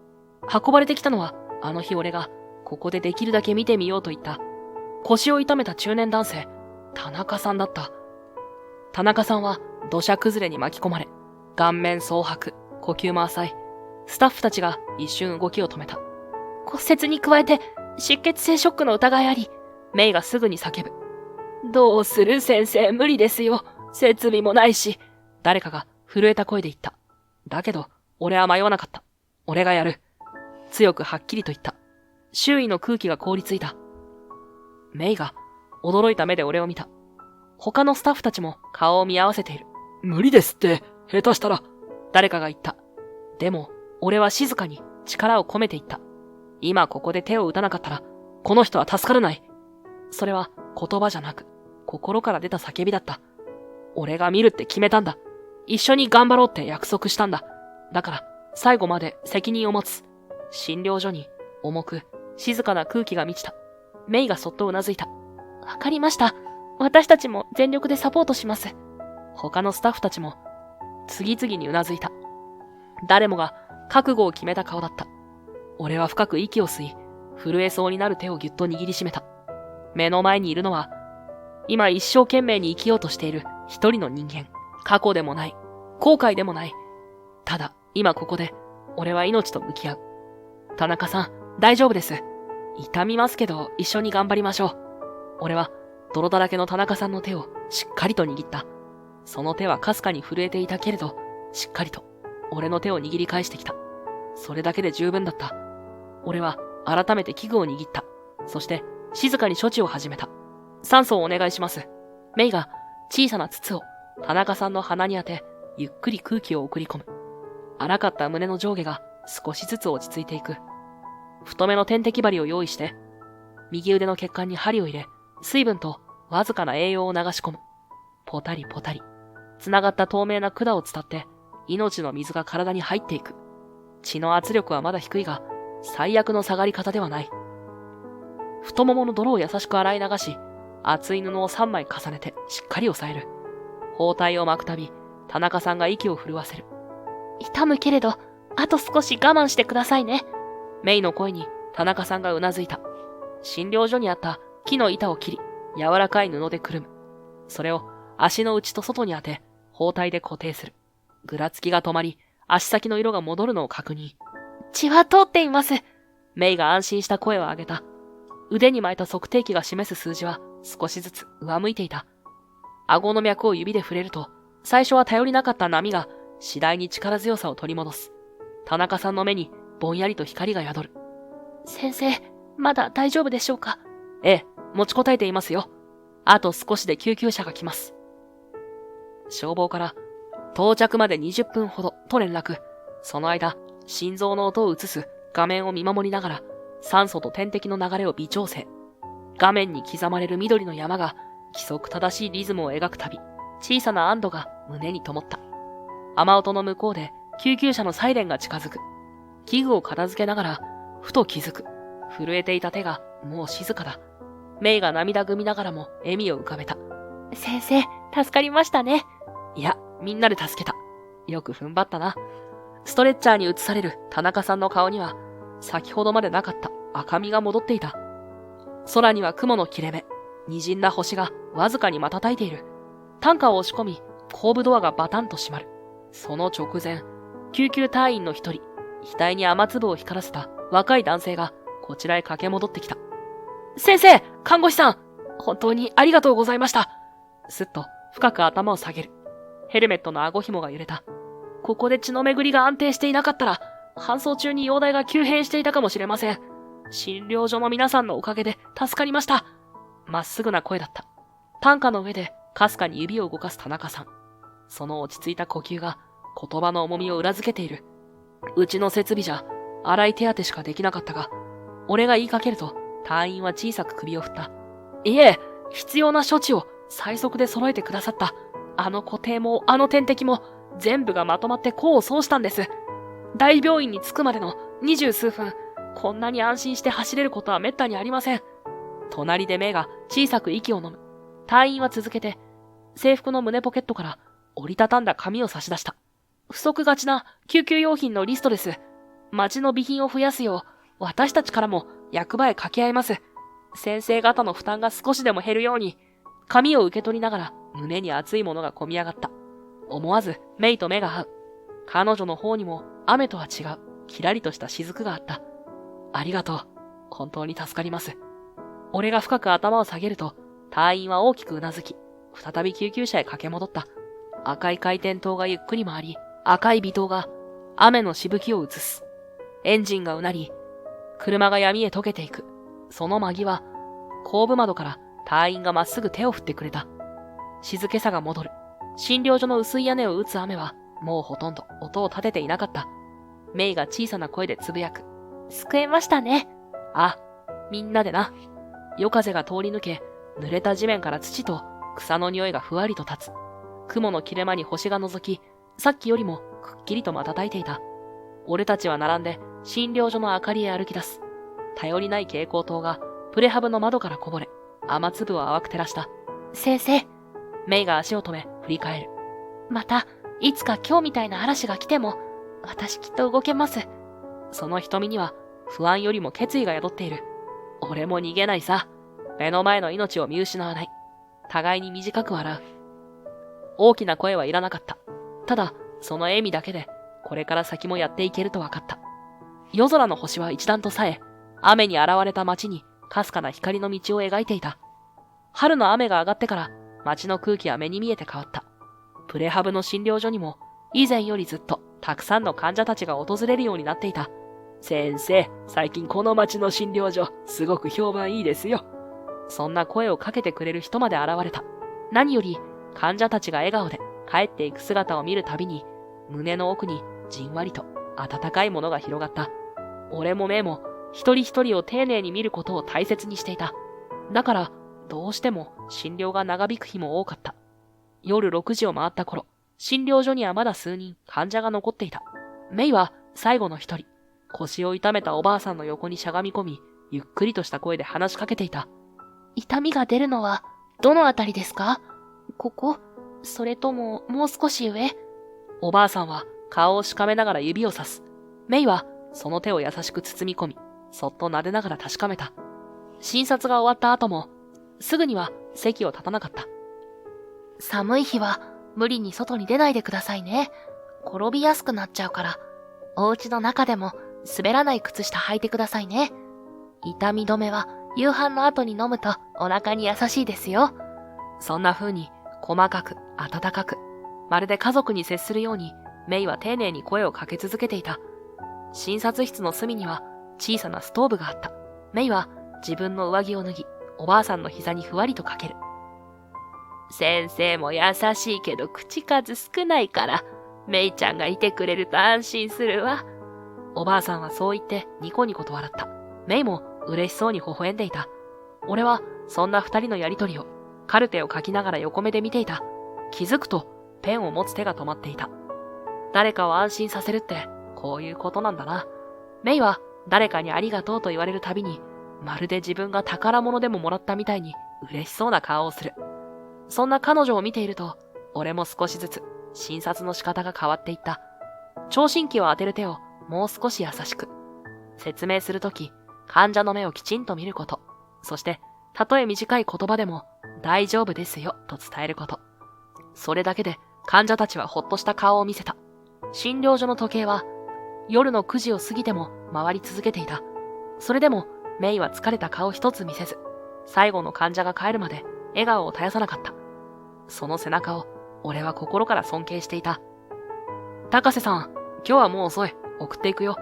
運ばれてきたのは、あの日俺が、ここでできるだけ見てみようと言った。腰を痛めた中年男性、田中さんだった。田中さんは、土砂崩れに巻き込まれ、顔面蒼白、呼吸も浅い。スタッフたちが一瞬動きを止めた。骨折に加えて、出血性ショックの疑いあり。メイがすぐに叫ぶ。どうする先生、無理ですよ。設備もないし。誰かが震えた声で言った。だけど、俺は迷わなかった。俺がやる。強くはっきりと言った。周囲の空気が凍りついた。メイが驚いた目で俺を見た。他のスタッフたちも顔を見合わせている。無理ですって、下手したら。誰かが言った。でも、俺は静かに力を込めて言った。今ここで手を打たなかったら、この人は助からない。それは言葉じゃなく、心から出た叫びだった。俺が見るって決めたんだ。一緒に頑張ろうって約束したんだ。だから、最後まで責任を持つ。診療所に、重く、静かな空気が満ちた。メイがそっとうなずいた。わかりました。私たちも全力でサポートします。他のスタッフたちも、次々にうなずいた。誰もが覚悟を決めた顔だった。俺は深く息を吸い、震えそうになる手をぎゅっと握りしめた。目の前にいるのは、今一生懸命に生きようとしている一人の人間。過去でもない、後悔でもない。ただ、今ここで、俺は命と向き合う。田中さん、大丈夫です。痛みますけど、一緒に頑張りましょう。俺は、泥だらけの田中さんの手をしっかりと握った。その手はかすかに震えていたけれど、しっかりと、俺の手を握り返してきた。それだけで十分だった。俺は、改めて器具を握った。そして、静かに処置を始めた。酸素をお願いします。メイが、小さな筒を、田中さんの鼻に当て、ゆっくり空気を送り込む。荒かった胸の上下が少しずつ落ち着いていく。太めの点滴針を用意して、右腕の血管に針を入れ、水分とわずかな栄養を流し込む。ポタリポタリ。繋がった透明な管を伝って、命の水が体に入っていく。血の圧力はまだ低いが、最悪の下がり方ではない。太ももの泥を優しく洗い流し、厚い布を3枚重ねてしっかり押さえる。包帯を巻くたび、田中さんが息を震わせる。痛むけれど、あと少し我慢してくださいね。メイの声に田中さんがうなずいた。診療所にあった木の板を切り、柔らかい布でくるむ。それを足の内と外に当て、包帯で固定する。ぐらつきが止まり、足先の色が戻るのを確認。血は通っています。メイが安心した声を上げた。腕に巻いた測定器が示す数字は少しずつ上向いていた。顎の脈を指で触れると、最初は頼りなかった波が次第に力強さを取り戻す。田中さんの目にぼんやりと光が宿る。先生、まだ大丈夫でしょうか？ええ、持ちこたえていますよ。あと少しで救急車が来ます。消防から到着まで20分ほどと連絡。その間、心臓の音を映す画面を見守りながら、酸素と点滴の流れを微調整。画面に刻まれる緑の山が規則正しいリズムを描くたび、小さな安堵が胸に灯った。雨音の向こうで救急車のサイレンが近づく。器具を片付けながら、ふと気づく。震えていた手がもう静かだ。メイが涙ぐみながらも笑みを浮かべた。先生、助かりましたね。いや、みんなで助けた。よく踏ん張ったな。ストレッチャーに移される田中さんの顔には、先ほどまでなかった赤みが戻っていた。空には雲の切れ目、滲んだ星がわずかに瞬いている。担架を押し込み、後部ドアがバタンと閉まる。その直前、救急隊員の一人、額に雨粒を光らせた若い男性がこちらへ駆け戻ってきた。先生、看護師さん、本当にありがとうございました。すっと深く頭を下げる。ヘルメットの顎紐が揺れた。ここで血の巡りが安定していなかったら、搬送中に容体が急変していたかもしれません。診療所の皆さんのおかげで助かりました。まっすぐな声だった。担架の上でかすかに指を動かす田中さん。その落ち着いた呼吸が言葉の重みを裏付けている。うちの設備じゃ洗い手当てしかできなかったが、俺が言いかけると隊員は小さく首を振った。いえ、必要な処置を最速で揃えてくださった。あの固定もあの点滴も全部がまとまって功を奏したんです。大病院に着くまでの20数分、こんなに安心して走れることは滅多にありません。隣でメイが小さく息を飲む。隊員は続けて、制服の胸ポケットから折りたたんだ紙を差し出した。不足がちな救急用品のリストです。町の備品を増やすよう、私たちからも役場へ掛け合います。先生方の負担が少しでも減るように、紙を受け取りながら胸に熱いものがこみ上がった。思わずメイと目が合う。彼女の方にも雨とは違う、キラリとした雫があった。ありがとう。本当に助かります。俺が深く頭を下げると、隊員は大きくうなずき、再び救急車へ駆け戻った。赤い回転灯がゆっくり回り、赤い微灯が雨のしぶきを映す。エンジンがうなり、車が闇へ溶けていく。その間際、後部窓から隊員がまっすぐ手を振ってくれた。静けさが戻る。診療所の薄い屋根を打つ雨は、もうほとんど音を立てていなかった。メイが小さな声でつぶやく。救えましたね。あ、みんなでな。夜風が通り抜け、濡れた地面から土と草の匂いがふわりと立つ。雲の切れ間に星が覗き、さっきよりもくっきりと瞬いていた。俺たちは並んで診療所の明かりへ歩き出す。頼りない蛍光灯がプレハブの窓からこぼれ、雨粒を淡く照らした。先生、メイが足を止め振り返る。また、いつか今日みたいな嵐が来ても、私きっと動けます。その瞳には不安よりも決意が宿っている。俺も逃げないさ。目の前の命を見失わない。互いに短く笑う。大きな声はいらなかった。ただ、その笑みだけで、これから先もやっていけると分かった。夜空の星は一段と冴え、雨に現れた街にかすかな光の道を描いていた。春の雨が上がってから、街の空気は目に見えて変わった。プレハブの診療所にも、以前よりずっとたくさんの患者たちが訪れるようになっていた。先生、最近この町の診療所、すごく評判いいですよ。そんな声をかけてくれる人まで現れた。何より、患者たちが笑顔で帰っていく姿を見るたびに、胸の奥にじんわりと温かいものが広がった。俺もメイも一人一人を丁寧に見ることを大切にしていた。だから、どうしても診療が長引く日も多かった。夜6時を回った頃、診療所にはまだ数人患者が残っていた。メイは最後の一人、腰を痛めたおばあさんの横にしゃがみ込み、ゆっくりとした声で話しかけていた。痛みが出るのは、どのあたりですか？ここ？それとも、もう少し上？おばあさんは顔をしかめながら指をさす。メイはその手を優しく包み込み、そっと撫でながら確かめた。診察が終わった後も、すぐには席を立たなかった。寒い日は無理に外に出ないでくださいね。転びやすくなっちゃうから。お家の中でも滑らない靴下履いてくださいね。痛み止めは夕飯の後に飲むとお腹に優しいですよ。そんな風に細かく温かく、まるで家族に接するようにメイは丁寧に声をかけ続けていた。診察室の隅には小さなストーブがあった。メイは自分の上着を脱ぎ、おばあさんの膝にふわりとかける。先生も優しいけど口数少ないから、メイちゃんがいてくれると安心するわ。おばあさんはそう言ってニコニコと笑った。メイも嬉しそうに微笑んでいた。俺はそんな二人のやりとりをカルテを書きながら横目で見ていた。気づくとペンを持つ手が止まっていた。誰かを安心させるってこういうことなんだな。メイは誰かにありがとうと言われるたびに、まるで自分が宝物でももらったみたいに嬉しそうな顔をする。そんな彼女を見ていると、俺も少しずつ診察の仕方が変わっていった。聴診器を当てる手をもう少し優しく。説明するとき、患者の目をきちんと見ること。そして、たとえ短い言葉でも大丈夫ですよと伝えること。それだけで患者たちはほっとした顔を見せた。診療所の時計は夜の9時を過ぎても回り続けていた。それでもメイは疲れた顔一つ見せず、最後の患者が帰るまで笑顔を絶やさなかった。その背中を俺は心から尊敬していた。高瀬さん、今日はもう遅い。送っていくよ。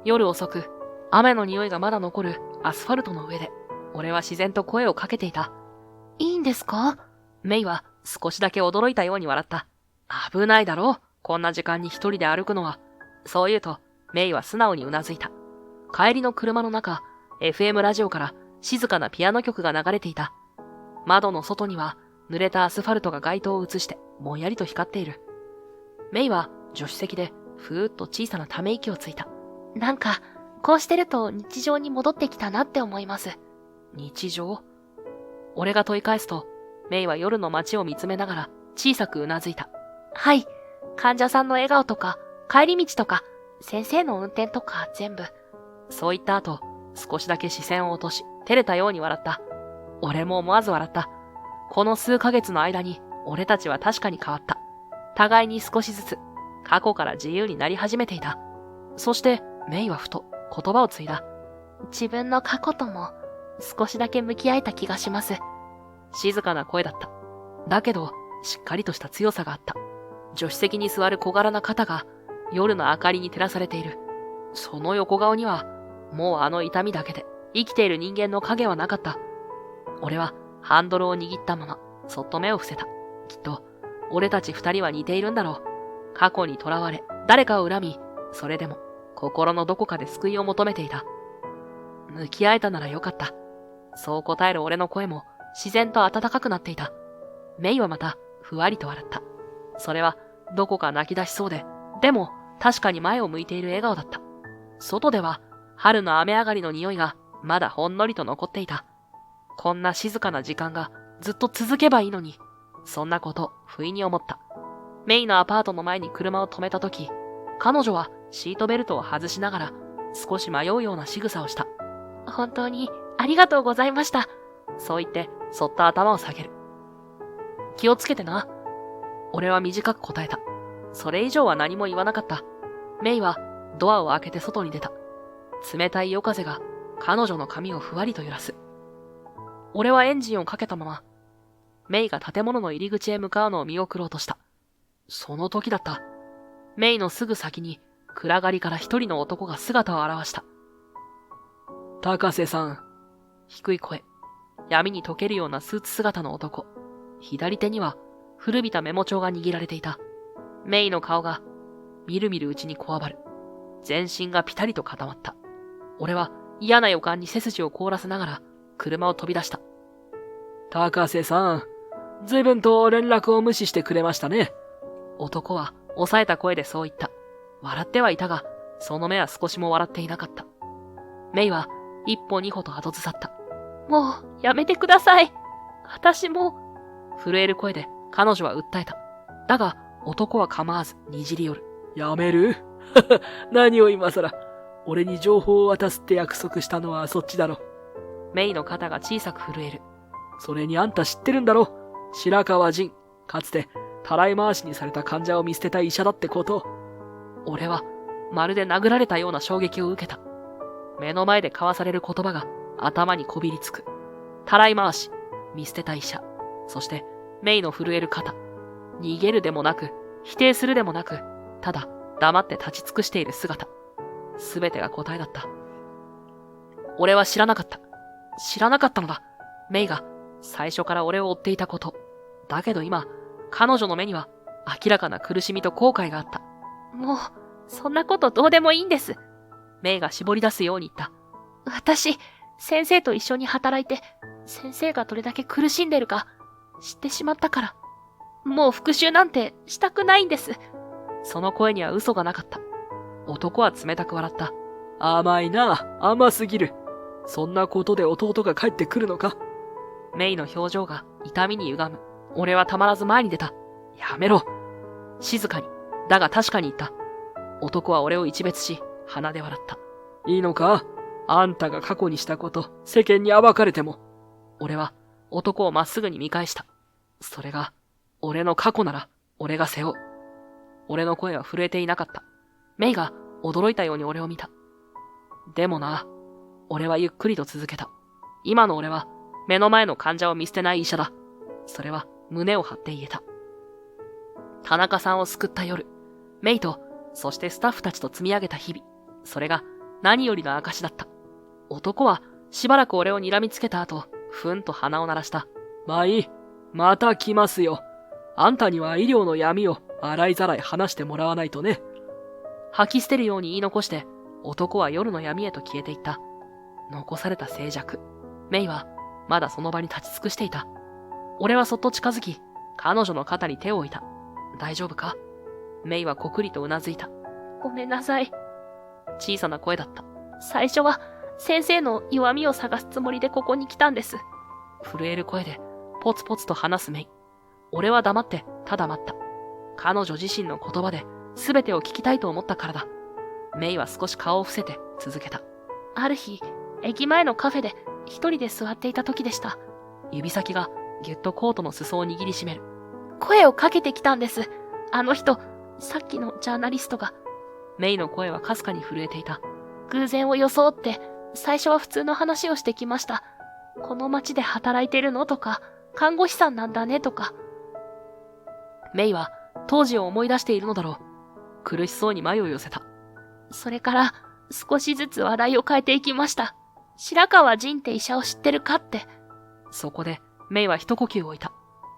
夜遅く、雨の匂いがまだ残るアスファルトの上で、俺は自然と声をかけていた。いいんですか？メイは少しだけ驚いたように笑った。危ないだろう。こんな時間に一人で歩くのは。そう言うと、メイは素直にうなずいた。帰りの車の中、FM ラジオから静かなピアノ曲が流れていた。窓の外には濡れたアスファルトが街灯を映してぼんやりと光っている。メイは助手席でふーっと小さなため息をついた。なんか、こうしてると日常に戻ってきたなって思います。日常？俺が問い返すと、メイは夜の街を見つめながら小さくうなずいた。はい。患者さんの笑顔とか、帰り道とか、先生の運転とか全部。そう言った後、少しだけ視線を落とし、照れたように笑った。俺も思わず笑った。この数ヶ月の間に、俺たちは確かに変わった。互いに少しずつ、過去から自由になり始めていた。そして、メイはふと言葉を継いだ。自分の過去とも、少しだけ向き合えた気がします。静かな声だった。だけど、しっかりとした強さがあった。助手席に座る小柄な肩が、夜の明かりに照らされている。その横顔には、もうあの痛みだけで、生きている人間の影はなかった。俺は、ハンドルを握ったまま、そっと目を伏せた。きっと、俺たち二人は似ているんだろう。過去に囚われ、誰かを恨み、それでも、心のどこかで救いを求めていた。向き合えたならよかった。そう答える俺の声も、自然と温かくなっていた。メイはまた、ふわりと笑った。それは、どこか泣き出しそうで、でも、確かに前を向いている笑顔だった。外では、春の雨上がりの匂いが、まだほんのりと残っていた。こんな静かな時間が、ずっと続けばいいのに、そんなこと、不意に思った。メイのアパートの前に車を止めたとき、彼女はシートベルトを外しながら、少し迷うような仕草をした。本当に、ありがとうございました。そう言って、そっと頭を下げる。気をつけてな。俺は短く答えた。それ以上は何も言わなかった。メイはドアを開けて外に出た。冷たい夜風が彼女の髪をふわりと揺らす。俺はエンジンをかけたまま、メイが建物の入り口へ向かうのを見送ろうとした。その時だった。メイのすぐ先に暗がりから一人の男が姿を現した。高瀬さん。低い声。闇に溶けるようなスーツ姿の男。左手には古びたメモ帳が握られていた。メイの顔がみるみるうちにこわばる。全身がピタリと固まった。俺は嫌な予感に背筋を凍らせながら車を飛び出した。高瀬さん、随分と連絡を無視してくれましたね。男は抑えた声でそう言った。笑ってはいたが、その目は少しも笑っていなかった。メイは一歩二歩と後ずさった。もう、やめてください。私も。震える声で彼女は訴えた。だが、男は構わずにじり寄る。やめる何を今更。俺に情報を渡すって約束したのはそっちだろ。メイの肩が小さく震える。それにあんた知ってるんだろ。白川仁、かつてたらい回しにされた患者を見捨てた医者だってこと。俺はまるで殴られたような衝撃を受けた。目の前で交わされる言葉が頭にこびりつく。たらい回し、見捨てた医者、そしてメイの震える肩。逃げるでもなく、否定するでもなく、ただ黙って立ち尽くしている姿。すべてが答えだった。俺は知らなかった。知らなかったのだ。メイが最初から俺を追っていたこと。だけど今、彼女の目には明らかな苦しみと後悔があった。もう、そんなことどうでもいいんです。メイが絞り出すように言った。私、先生と一緒に働いて、先生がどれだけ苦しんでるか知ってしまったから。もう復讐なんてしたくないんです。その声には嘘がなかった。男は冷たく笑った。甘いな、甘すぎる。そんなことで弟が帰ってくるのか。メイの表情が痛みに歪む。俺はたまらず前に出た。やめろ。静かに。だが確かに言った。男は俺を一別し、鼻で笑った。いいのか？あんたが過去にしたこと、世間に暴かれても。俺は男をまっすぐに見返した。それが、俺の過去なら、俺が背負う。俺の声は震えていなかった。メイが驚いたように俺を見た。でもな、俺はゆっくりと続けた。今の俺は、目の前の患者を見捨てない医者だ。それは胸を張って言えた。田中さんを救った夜、メイと、そしてスタッフたちと積み上げた日々。それが何よりの証だった。男はしばらく俺を睨みつけた後、ふんと鼻を鳴らした。まあいい。また来ますよ。あんたには医療の闇を洗いざらい話してもらわないとね。吐き捨てるように言い残して、男は夜の闇へと消えていった。残された静寂。メイはまだその場に立ち尽くしていた。俺はそっと近づき、彼女の肩に手を置いた。大丈夫か？メイはこくりとうなずいた。ごめんなさい。小さな声だった。最初は先生の弱みを探すつもりでここに来たんです。震える声でポツポツと話すメイ。俺は黙ってただ待った。彼女自身の言葉で全てを聞きたいと思ったからだ。メイは少し顔を伏せて続けた。ある日、駅前のカフェで一人で座っていた時でした。指先がぎゅっとコートの裾を握りしめる。声をかけてきたんです。あの人、さっきのジャーナリストが。メイの声はかすかに震えていた。偶然を装って、最初は普通の話をしてきました。この街で働いてるのとか、看護師さんなんだねとか。メイは当時を思い出しているのだろう。苦しそうに眉を寄せた。それから少しずつ話題を変えていきました。白川仁って医者を知ってるかって。そこでメイは一呼吸置いた。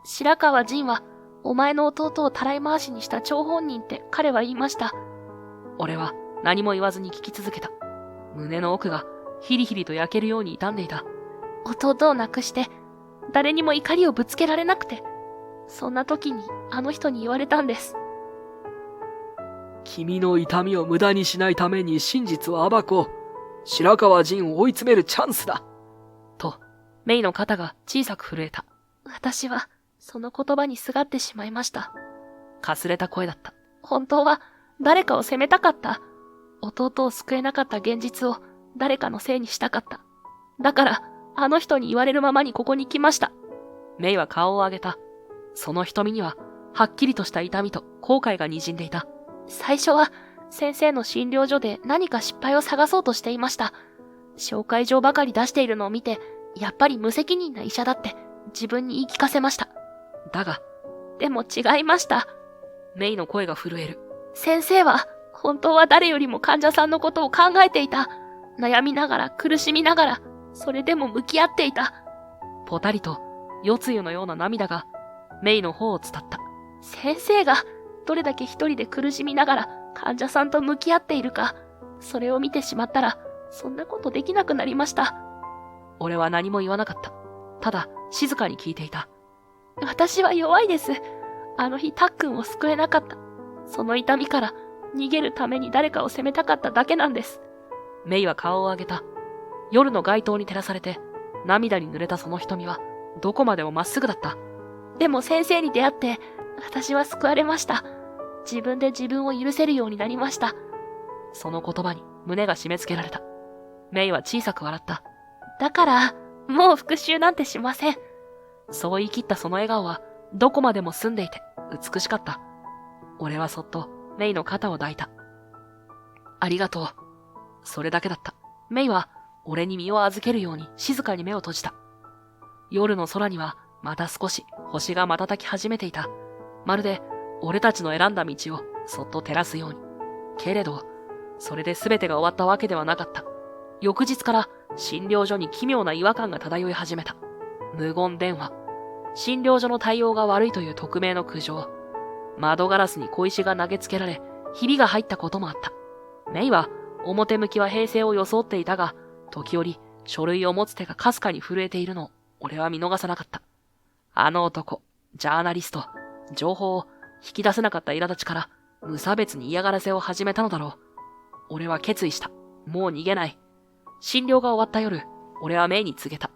白川仁はお前の弟をたらい回しにした張本人って彼は言いました。俺は何も言わずに聞き続けた。胸の奥がヒリヒリと焼けるように痛んでいた。弟を亡くして誰にも怒りをぶつけられなくて、そんな時にあの人に言われたんです。君の痛みを無駄にしないために真実を暴こう。白川仁を追い詰めるチャンスだ。と、メイの肩が小さく震えた。私はその言葉にすがってしまいました。かすれた声だった。本当は誰かを責めたかった。弟を救えなかった現実を誰かのせいにしたかった。だからあの人に言われるままにここに来ました。メイは顔を上げた。その瞳にははっきりとした痛みと後悔が滲んでいた。最初は先生の診療所で何か失敗を探そうとしていました。紹介状ばかり出しているのを見て、やっぱり無責任な医者だって自分に言い聞かせました。だが、でも違いました。メイの声が震える。先生は本当は誰よりも患者さんのことを考えていた。悩みながら苦しみながら、それでも向き合っていた。ぽたりと夜露のような涙がメイの方を伝った。先生がどれだけ一人で苦しみながら患者さんと向き合っているか、それを見てしまったらそんなことできなくなりました。俺は何も言わなかった。ただ、静かに聞いていた。私は弱いです。あの日、たっくんを救えなかった。その痛みから逃げるために誰かを責めたかっただけなんです。メイは顔を上げた。夜の街灯に照らされて、涙に濡れたその瞳は、どこまでもまっすぐだった。でも先生に出会って、私は救われました。自分で自分を許せるようになりました。その言葉に胸が締め付けられた。メイは小さく笑った。だから、もう復讐なんてしません。そう言い切ったその笑顔は、どこまでも澄んでいて、美しかった。俺はそっと、メイの肩を抱いた。ありがとう。それだけだった。メイは、俺に身を預けるように静かに目を閉じた。夜の空には、また少し星が瞬き始めていた。まるで、俺たちの選んだ道をそっと照らすように。けれど、それで全てが終わったわけではなかった。翌日から診療所に奇妙な違和感が漂い始めた。無言電話。診療所の対応が悪いという匿名の苦情。窓ガラスに小石が投げつけられ、ひびが入ったこともあった。メイは表向きは平静を装っていたが、時折書類を持つ手がかすかに震えているのを俺は見逃さなかった。あの男、ジャーナリスト、情報を引き出せなかった苛立ちから無差別に嫌がらせを始めたのだろう。俺は決意した。もう逃げない。診療が終わった夜、俺はメイに告げた。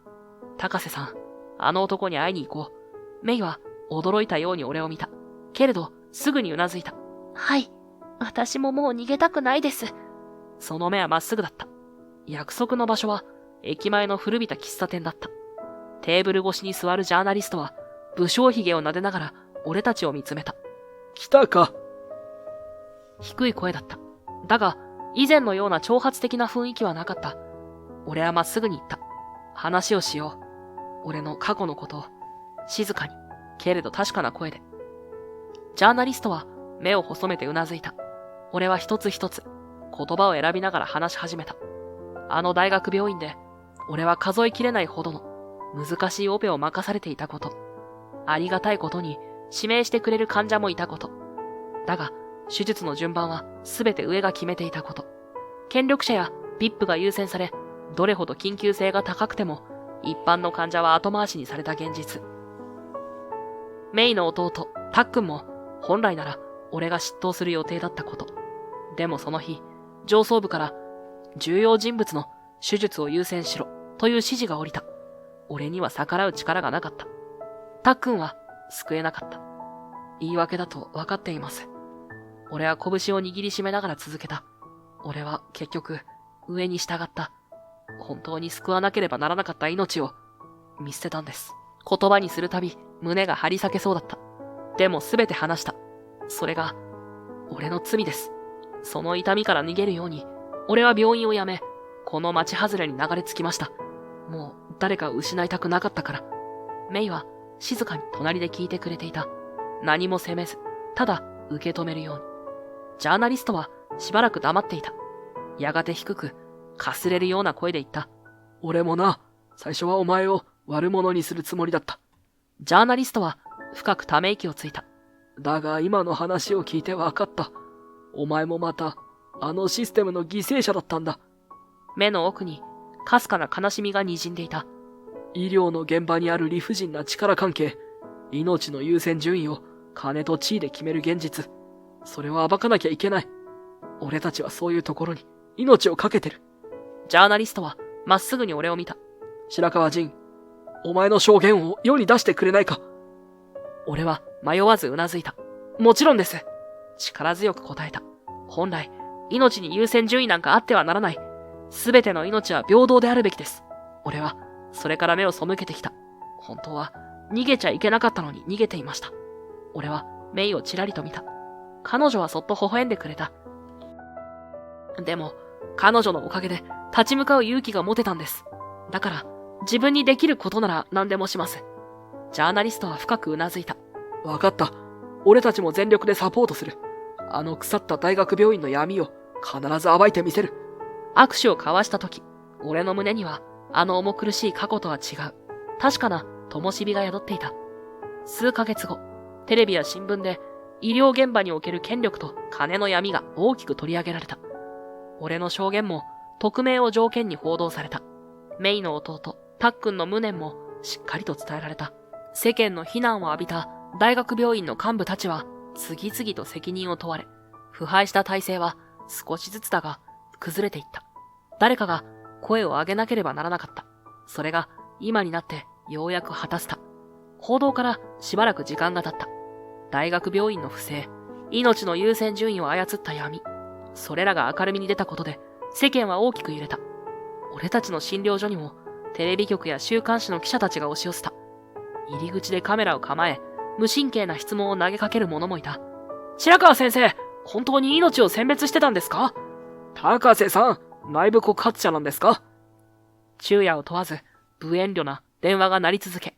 高瀬さん、あの男に会いに行こう。メイは驚いたように俺を見た。けれど、すぐにうなずいた。はい。私ももう逃げたくないです。その目はまっすぐだった。約束の場所は、駅前の古びた喫茶店だった。テーブル越しに座るジャーナリストは、武将髭を撫でながら、俺たちを見つめた。来たか。低い声だった。だが、以前のような挑発的な雰囲気はなかった。俺はまっすぐに言った。話をしよう。俺の過去のことを。静かに、けれど確かな声で。ジャーナリストは目を細めてうなずいた。俺は一つ一つ言葉を選びながら話し始めた。あの大学病院で俺は数えきれないほどの難しいオペを任されていたこと。ありがたいことに指名してくれる患者もいたこと。だが手術の順番は全て上が決めていたこと。権力者や VIP が優先され、どれほど緊急性が高くても一般の患者は後回しにされた現実。メイの弟、タックンも本来なら俺が執刀する予定だったこと。でもその日、上層部から重要人物の手術を優先しろという指示が下りた。俺には逆らう力がなかった。タックンは救えなかった。言い訳だと分かっています。俺は拳を握りしめながら続けた。俺は結局上に従った。本当に救わなければならなかった命を見捨てたんです。言葉にするたび胸が張り裂けそうだった。でも全て話した。それが俺の罪です。その痛みから逃げるように俺は病院を辞め、この町外れに流れ着きました。もう誰かを失いたくなかったから。メイは静かに隣で聞いてくれていた。何も責めず、ただ受け止めるように。ジャーナリストはしばらく黙っていた。やがて低く、かすれるような声で言った。俺もな、最初はお前を悪者にするつもりだった。ジャーナリストは深くため息をついた。だが今の話を聞いて分かった。お前もまた、あのシステムの犠牲者だったんだ。目の奥に、かすかな悲しみが滲んでいた。医療の現場にある理不尽な力関係、命の優先順位を金と地位で決める現実。それを暴かなきゃいけない。俺たちはそういうところに命をかけてる。ジャーナリストはまっすぐに俺を見た。白川仁、お前の証言を世に出してくれないか。俺は迷わずうなずいた。もちろんです。力強く答えた。本来、命に優先順位なんかあってはならない。すべての命は平等であるべきです。俺は、それから目を背けてきた。本当は、逃げちゃいけなかったのに逃げていました。俺は、メイをちらりと見た。彼女はそっと微笑んでくれた。でも、彼女のおかげで、立ち向かう勇気が持てたんです。だから、自分にできることなら何でもします。ジャーナリストは深くうなずいた。わかった。俺たちも全力でサポートする。あの腐った大学病院の闇を必ず暴いてみせる。握手を交わしたとき、俺の胸にはあの重苦しい過去とは違う確かな灯火が宿っていた。数ヶ月後、テレビや新聞で医療現場における権力と金の闇が大きく取り上げられた。俺の証言も匿名を条件に報道された。メイの弟、タックンの無念もしっかりと伝えられた。世間の非難を浴びた大学病院の幹部たちは次々と責任を問われ、腐敗した体制は少しずつだが崩れていった。誰かが声を上げなければならなかった。それが今になってようやく果たせた。報道からしばらく時間が経った。大学病院の不正、命の優先順位を操った闇、それらが明るみに出たことで世間は大きく揺れた。俺たちの診療所にもテレビ局や週刊誌の記者たちが押し寄せた。入り口でカメラを構え、無神経な質問を投げかける者もいた。白川先生、本当に命を選別してたんですか？高瀬さん、内部告発者なんですか？昼夜を問わず、無遠慮な電話が鳴り続け、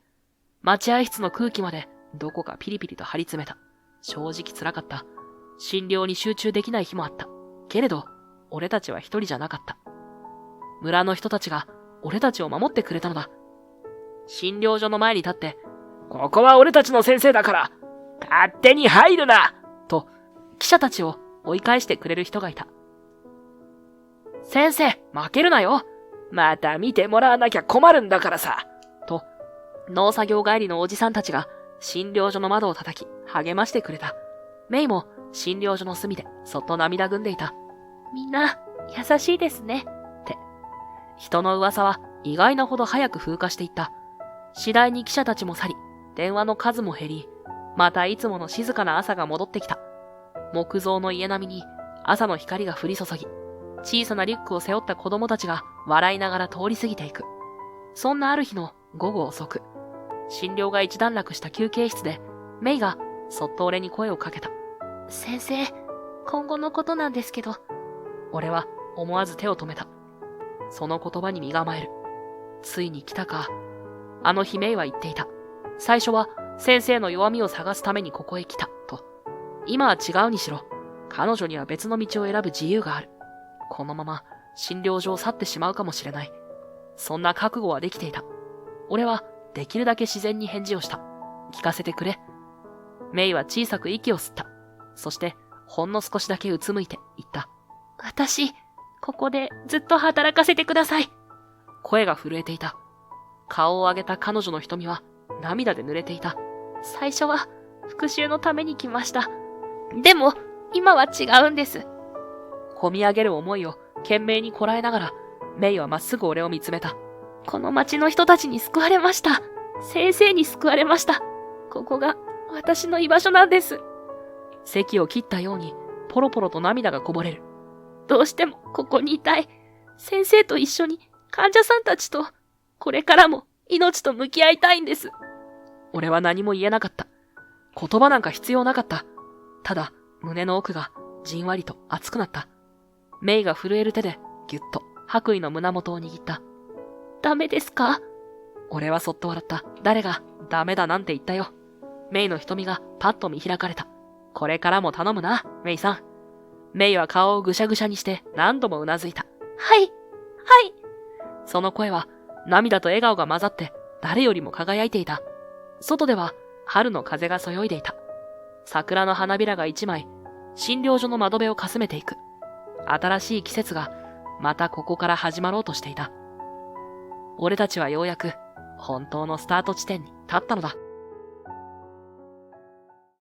待合室の空気までどこかピリピリと張り詰めた。正直辛かった。診療に集中できない日もあった。けれど、俺たちは一人じゃなかった。村の人たちが俺たちを守ってくれたのだ。診療所の前に立って、ここは俺たちの先生だから、勝手に入るなと、記者たちを追い返してくれる人がいた。先生、負けるなよ。また見てもらわなきゃ困るんだからさ。と、農作業帰りのおじさんたちが診療所の窓を叩き、励ましてくれた。メイも診療所の隅でそっと涙ぐんでいた。みんな、優しいですね。って。人の噂は意外なほど早く風化していった。次第に記者たちも去り、電話の数も減り、またいつもの静かな朝が戻ってきた。木造の家並みに朝の光が降り注ぎ、小さなリュックを背負った子供たちが笑いながら通り過ぎていく。そんなある日の午後遅く、診療が一段落した休憩室で、メイがそっと俺に声をかけた。先生、今後のことなんですけど。俺は思わず手を止めた。その言葉に身構える。ついに来たか。あの日メイは言っていた。最初は先生の弱みを探すためにここへ来た、と。今は違うにしろ、彼女には別の道を選ぶ自由がある。このまま診療所を去ってしまうかもしれない。そんな覚悟はできていた。俺はできるだけ自然に返事をした。聞かせてくれ。メイは小さく息を吸った。そしてほんの少しだけうつむいて言った。私、ここでずっと働かせてください。声が震えていた。顔を上げた彼女の瞳は涙で濡れていた。最初は復讐のために来ました。でも、今は違うんです。こみ上げる思いを懸命にこらえながら、メイはまっすぐ俺を見つめた。この町の人たちに救われました。先生に救われました。ここが私の居場所なんです。咳を切ったように、ポロポロと涙がこぼれる。どうしてもここにいたい。先生と一緒に患者さんたちと、これからも命と向き合いたいんです。俺は何も言えなかった。言葉なんか必要なかった。ただ、胸の奥がじんわりと熱くなった。メイが震える手でぎゅっと白衣の胸元を握った。ダメですか？俺はそっと笑った。誰がダメだなんて言ったよ。メイの瞳がパッと見開かれた。これからも頼むな、メイさん。メイは顔をぐしゃぐしゃにして何度もうなずいた。はい、はい。その声は涙と笑顔が混ざって誰よりも輝いていた。外では春の風がそよいでいた。桜の花びらが一枚、診療所の窓辺をかすめていく。新しい季節がまたここから始まろうとしていた。俺たちはようやく本当のスタート地点に立ったのだ。